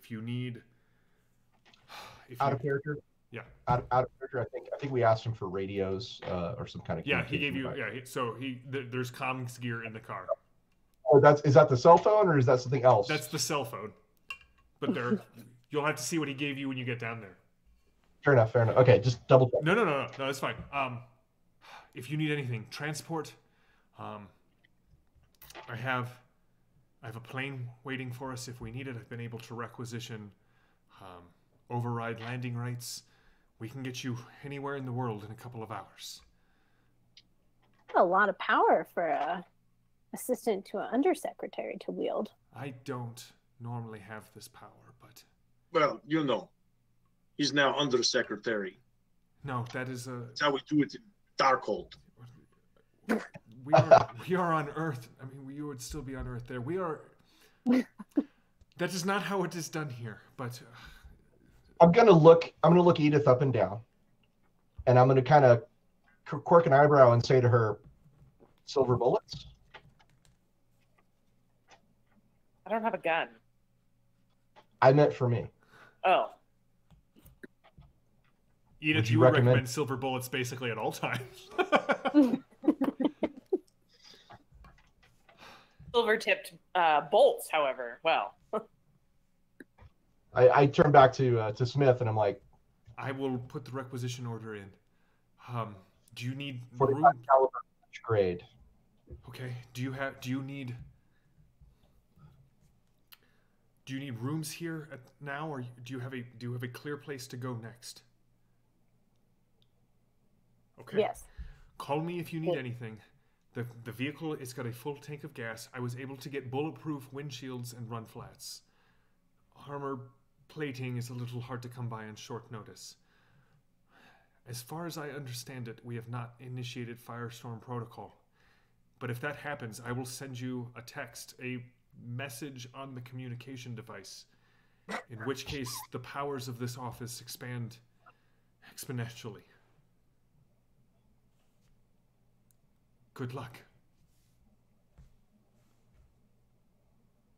Out of character? Yeah. Out of character, I think we asked him for radios or some kind of Yeah, he gave communication you. device. There's comms gear in the car. Oh, is that the cell phone or is that something else? That's the cell phone. But you'll have to see what he gave you when you get down there. Fair enough. Okay, just double check. No, that's fine. If you need anything, transport. I have a plane waiting for us if we need it. I've been able to requisition override landing rights. We can get you anywhere in the world in a couple of hours. A lot of power for a assistant to an undersecretary to wield. I don't normally have this power, but Well, you know, he's now undersecretary. no, that is That's how we do it in Darkhold. we are on Earth. I mean, you would still be on Earth there. We are. That is not how it is done here. But I'm gonna look Edith up and down, and I'm gonna kind of quirk an eyebrow and say to her, "Silver bullets." I don't have a gun. I meant for me. Oh. Edith, Would you you would recommend- recommend silver bullets basically at all times. Silver-tipped bolts, however. Well. I turn back to Smith and I'm like, I will put the requisition order in. Do you need 45 room? caliber grade. Okay. Do you need rooms here now, or do you have a clear place to go next? Okay. Yes. Call me if you need anything. The vehicle has got a full tank of gas. I was able to get bulletproof windshields and run flats. Armor plating is a little hard to come by on short notice. As far as I understand it, we have not initiated Firestorm Protocol. But if that happens, I will send you a text, a message on the communication device, in which case the powers of this office expand exponentially. Good luck.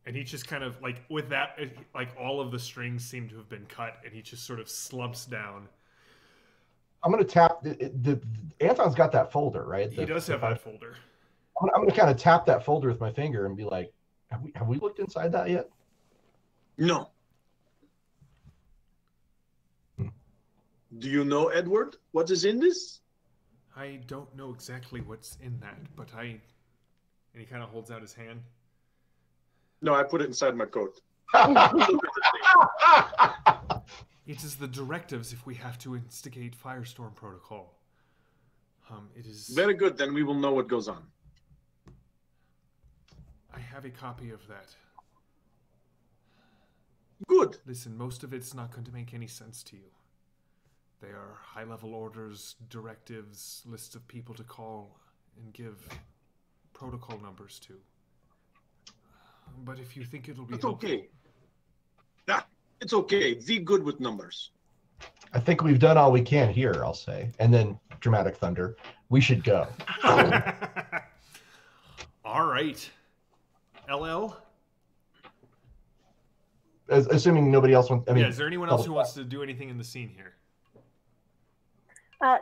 And he just kind of, like, with that, like, all of the strings seem to have been cut, and he just sort of slumps down. I'm gonna tap the Anton's got that folder, right? He does have that folder. I'm gonna kind of tap that folder with my finger and be like, have we looked inside that yet? No. Do you know, Edward, what is in this? I don't know exactly what's in that, but and he kind of holds out his hand. No, I put it inside my coat. It is the directives if we have to instigate Firestorm Protocol. It is... Very good, then we will know what goes on. I have a copy of that. Good. Listen, most of it's not going to make any sense to you. They are high-level orders, directives, lists of people to call and give protocol numbers to. But if you think it'll be It's helpful... okay. Ah, it's okay. Be good with numbers. I think we've done all we can here, I'll say. And then dramatic thunder. We should go. All right. LL? Assuming nobody else wants... Is there anyone else who wants to do anything in the scene here?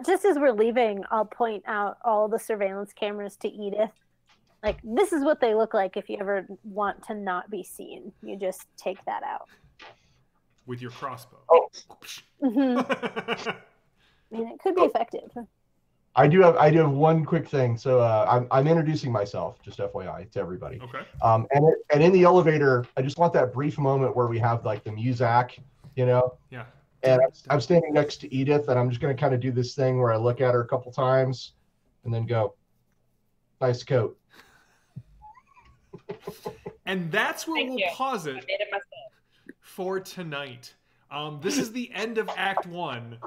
Just as we're leaving, I'll point out all the surveillance cameras to Edith. Like, this is what they look like if you ever want to not be seen. You just take that out. With your crossbow. Oh. Mm-hmm. I mean, it could be effective. I do have one quick thing. So I'm introducing myself, just FYI, to everybody. Okay. And in the elevator, I just want that brief moment where we have like the muzak, you know? Yeah. And I'm standing next to Edith, and I'm just going to kind of do this thing where I look at her a couple times and then go, nice coat. And that's where Thank we'll you. pause I it made it myself. for tonight. This is the end of Act 1.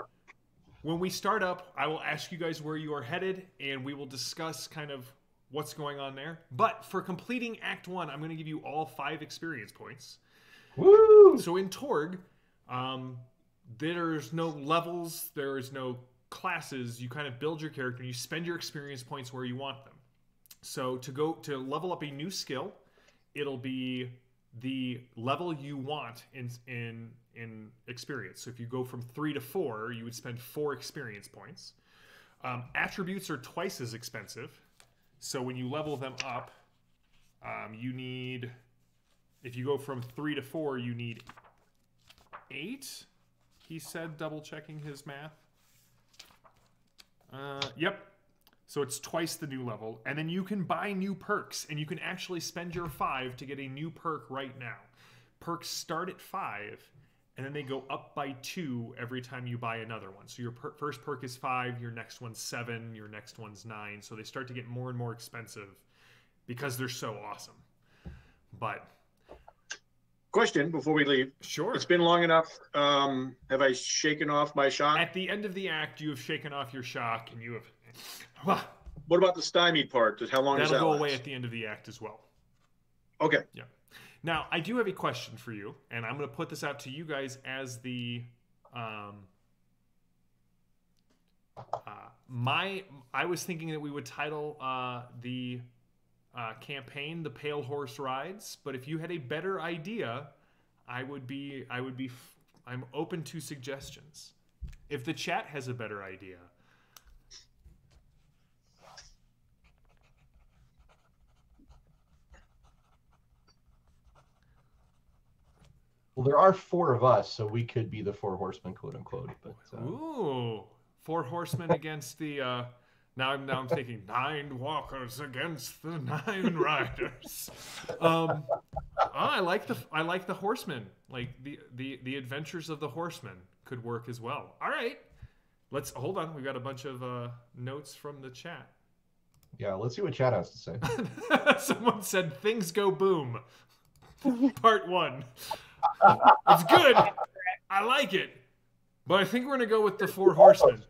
When we start up, I will ask you guys where you are headed, and we will discuss kind of what's going on there. But for completing Act 1, I'm going to give you all 5 experience points. Woo! So in Torg, there's no levels, there's no classes. You kind of build your character, and you spend your experience points where you want them. So to level up a new skill, it'll be the level you want in experience. So if you go from 3 to 4, you would spend 4 experience points. Attributes are twice as expensive. So when you level them up, you need, if you go from 3 to 4, you need 8. He said, double checking his math. Yep. So it's twice the new level. And then you can buy new perks, and you can actually spend your 5 to get a new perk right now. Perks start at 5, and then they go up by 2 every time you buy another one. So your first perk is 5, your next one's 7, your next one's 9. So they start to get more and more expensive because they're so awesome. But... Question before we leave. Sure. It's been long enough. Have I shaken off my shock? At the end of the act, you have shaken off your shock, and you have... What about the stymied part? How long does that That'll go last? away at the end of the act as well. Okay. Yeah. Now, I do have a question for you, and I'm going to put this out to you guys as the I was thinking that we would title the campaign "The Pale Horse Rides," but if you had a better idea, I'm open to suggestions. If the chat has a better idea. Well, there are 4 of us, so we could be the 4 horsemen, quote unquote. But Ooh, 4 horsemen against the. Now I'm thinking 9 walkers against the 9 riders. I like the horsemen. Like the adventures of the horsemen could work as well. All right, let's hold on. We've got a bunch of notes from the chat. Yeah, let's see what chat has to say. Someone said things go boom. Part 1. It's good. I like it. But I think we're going to go with the 4 horsemen.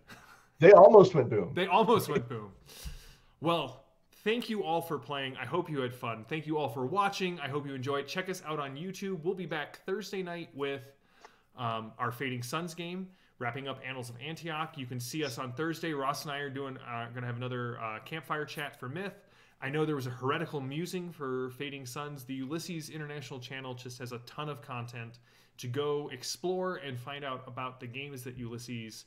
They almost went boom. They almost went boom. Well, thank you all for playing. I hope you had fun. Thank you all for watching. I hope you enjoyed. Check us out on YouTube. We'll be back Thursday night with our Fading Suns game, wrapping up Annals of Antioch. You can see us on Thursday. Ross and I are going to have another campfire chat for Myth. I know there was a heretical musing for Fading Suns. The Ulysses International channel just has a ton of content to go explore and find out about the games that Ulysses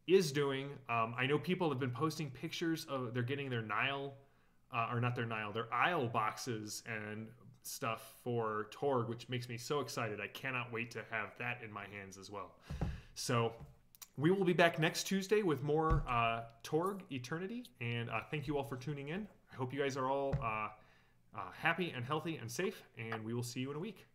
is doing. I know people have been posting pictures of they're getting their their Isle boxes and stuff for Torg, which makes me so excited. I cannot wait to have that in my hands as well. So we will be back next Tuesday with more Torg Eternity, and thank you all for tuning in. I hope you guys are all happy and healthy and safe, and we will see you in a week.